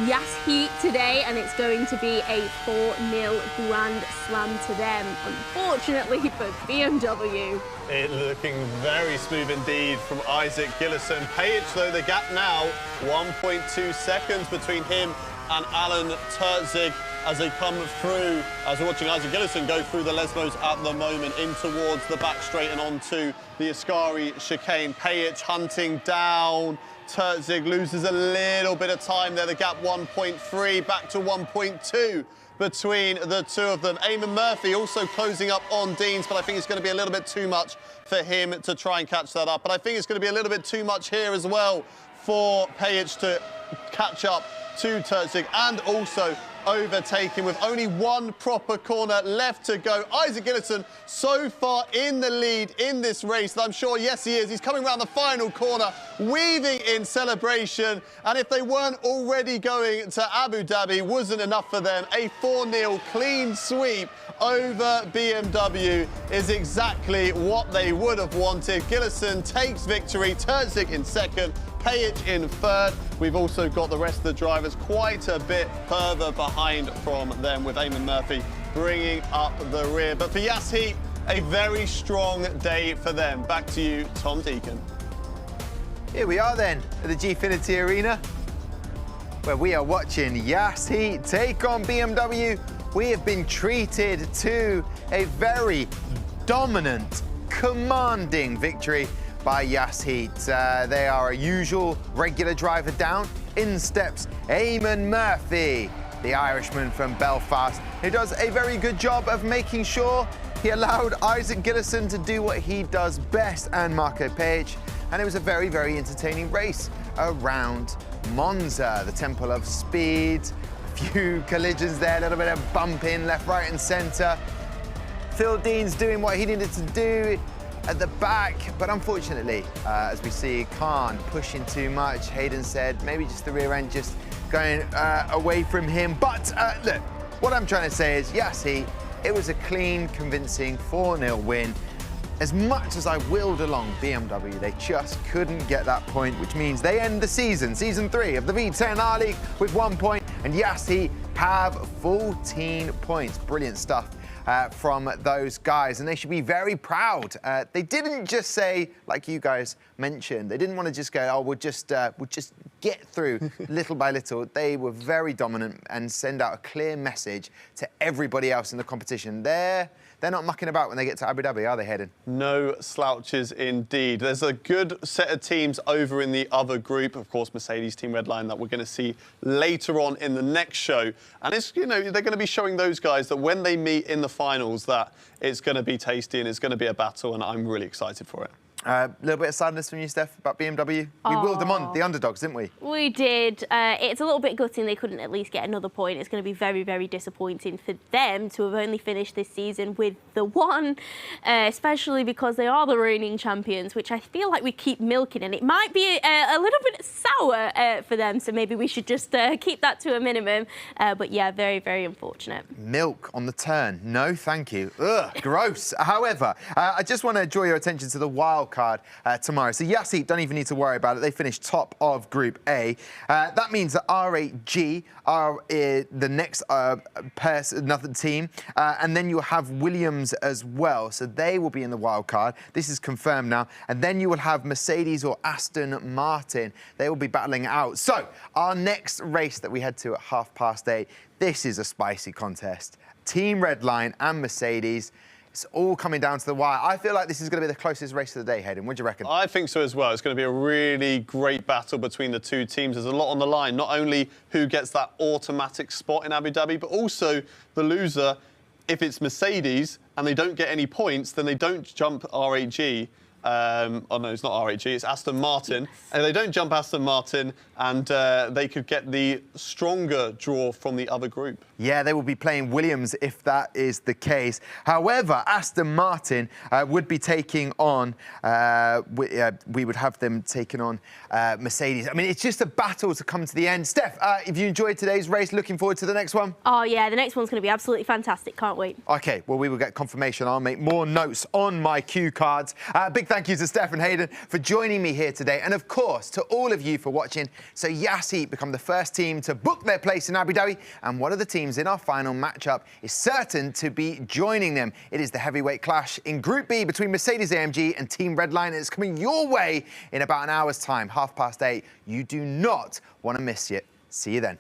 Speaker 3: Yas Heat today, and it's going to be a 4-0 Grand Slam to them, unfortunately for BMW.
Speaker 4: It looking very smooth indeed from Isaac Gillison. Pajic, though, the gap now 1.2 seconds between him and Alan Terzic. as they come through, as we're watching Isaac Gillison go through the Lesmos at the moment, in towards the back straight and onto the Ascari chicane. Pajic hunting down. Tertzig loses a little bit of time there. The gap 1.3, back to 1.2 between the two of them. Eamon Murphy also closing up on Deans, but I think it's going to be a little bit too much for him to try and catch that up. But I think it's going to be a little bit too much here as well for Pajic to catch up to Tertzig and also overtaken with only one proper corner left to go. Isaac Gillison so far in the lead in this race that I'm sure, yes, he is. He's coming around the final corner, weaving in celebration. And if they weren't already going to Abu Dhabi, wasn't enough for them. A 4-0 clean sweep over BMW is exactly what they would have wanted. Gillison takes victory, Tertzig in second, Pajic in third. We've also got the rest of the drivers quite a bit further behind from them, with Eamon Murphy bringing up the rear. But for Yas Heat, a very strong day for them. Back to you, Tom Deacon.
Speaker 1: Here we are then at the Gfinity Arena, where we are watching Yas Heat take on BMW. We have been treated to a very dominant, commanding victory by Yas Heat. They are a usual regular driver down. In steps Eamon Murphy, the Irishman from Belfast, who does a very good job of making sure he allowed Isaac Gillison to do what he does best, and Marco Pajic. And it was a very, very entertaining race around Monza, the Temple of Speed. A few collisions there, a little bit of bumping left, right and centre. Phil Dean's doing what he needed to do at the back, but unfortunately, as we see, Khan pushing too much. Hayden said maybe just the rear end just going away from him. But look, what I'm trying to say is, Yas Heat, it was a clean, convincing 4-0 win. As much as I willed along BMW, they just couldn't get that point, which means they end the season 3 of the V10 R League with 1 point, and Yas Heat have 14 points. Brilliant stuff from those guys, and they should be very proud. They didn't just say, like you guys mentioned, they didn't want to just go, oh, we'll just get through little by little. They were very dominant and send out a clear message to everybody else in the competition. They're not mucking about when they get to Abu Dhabi, are they, Hayden? No
Speaker 4: Slouches indeed. There's a good set of teams over in the other group. Of course, Mercedes Team Redline that we're going to see later on in the next show. And it's, you know, they're going to be showing those guys that when they meet in the finals, that it's going to be tasty and it's going to be a battle, and I'm really excited for it. A
Speaker 1: little bit of sadness from you, Steph, about BMW. We willed them on, the underdogs, didn't we?
Speaker 3: We did. It's a little bit gutting they couldn't at least get another point. It's going to be very, very disappointing for them to have only finished this season with the one, especially because they are the reigning champions, which I feel like we keep milking, and it might be a little bit sour for them, so maybe we should just keep that to a minimum. But yeah, very, very unfortunate.
Speaker 1: Milk on the turn. No, thank you. Ugh, gross. However, I just want to draw your attention to the wild card tomorrow. So Yas Heat don't even need to worry about it. They finished top of Group A. That means that R8G are the next another team, and then you'll have Williams as well. So they will be in the wild card. This is confirmed now. And then you will have Mercedes or Aston Martin. They will be battling out. So our next race that we head to at 8:30, this is a spicy contest. Team Redline and Mercedes. It's all coming down to the wire. I feel like this is going to be the closest race of the day, Hayden. What do you reckon?
Speaker 4: I think so as well. It's going to be a really great battle between the two teams. There's a lot on the line. Not only who gets that automatic spot in Abu Dhabi, but also the loser. If it's Mercedes and they don't get any points, then they don't jump R8G. Oh, no, it's not R8G, it's Aston Martin. Yes. And they don't jump Aston Martin, and they could get the stronger draw from the other group.
Speaker 1: Yeah, they will be playing Williams if that is the case. However, Aston Martin would be taking on, we would have them taking on Mercedes. I mean, it's just a battle to come to the end. Steph, if you enjoyed today's race, looking forward to the next one?
Speaker 3: Oh, yeah, the next one's going to be absolutely fantastic. Can't wait.
Speaker 1: OK, well, we will get confirmation. I'll make more notes on my cue cards. Big thank you to Steph and Hayden for joining me here today. And, of course, to all of you for watching. So Yas Heat become the first team to book their place in Abu Dhabi. And one of the teams in our final matchup is certain to be joining them. It is the heavyweight clash in Group B between Mercedes-AMG and Team Redline. And it's coming your way in about an hour's time, 8:30. You do not want to miss it. See you then.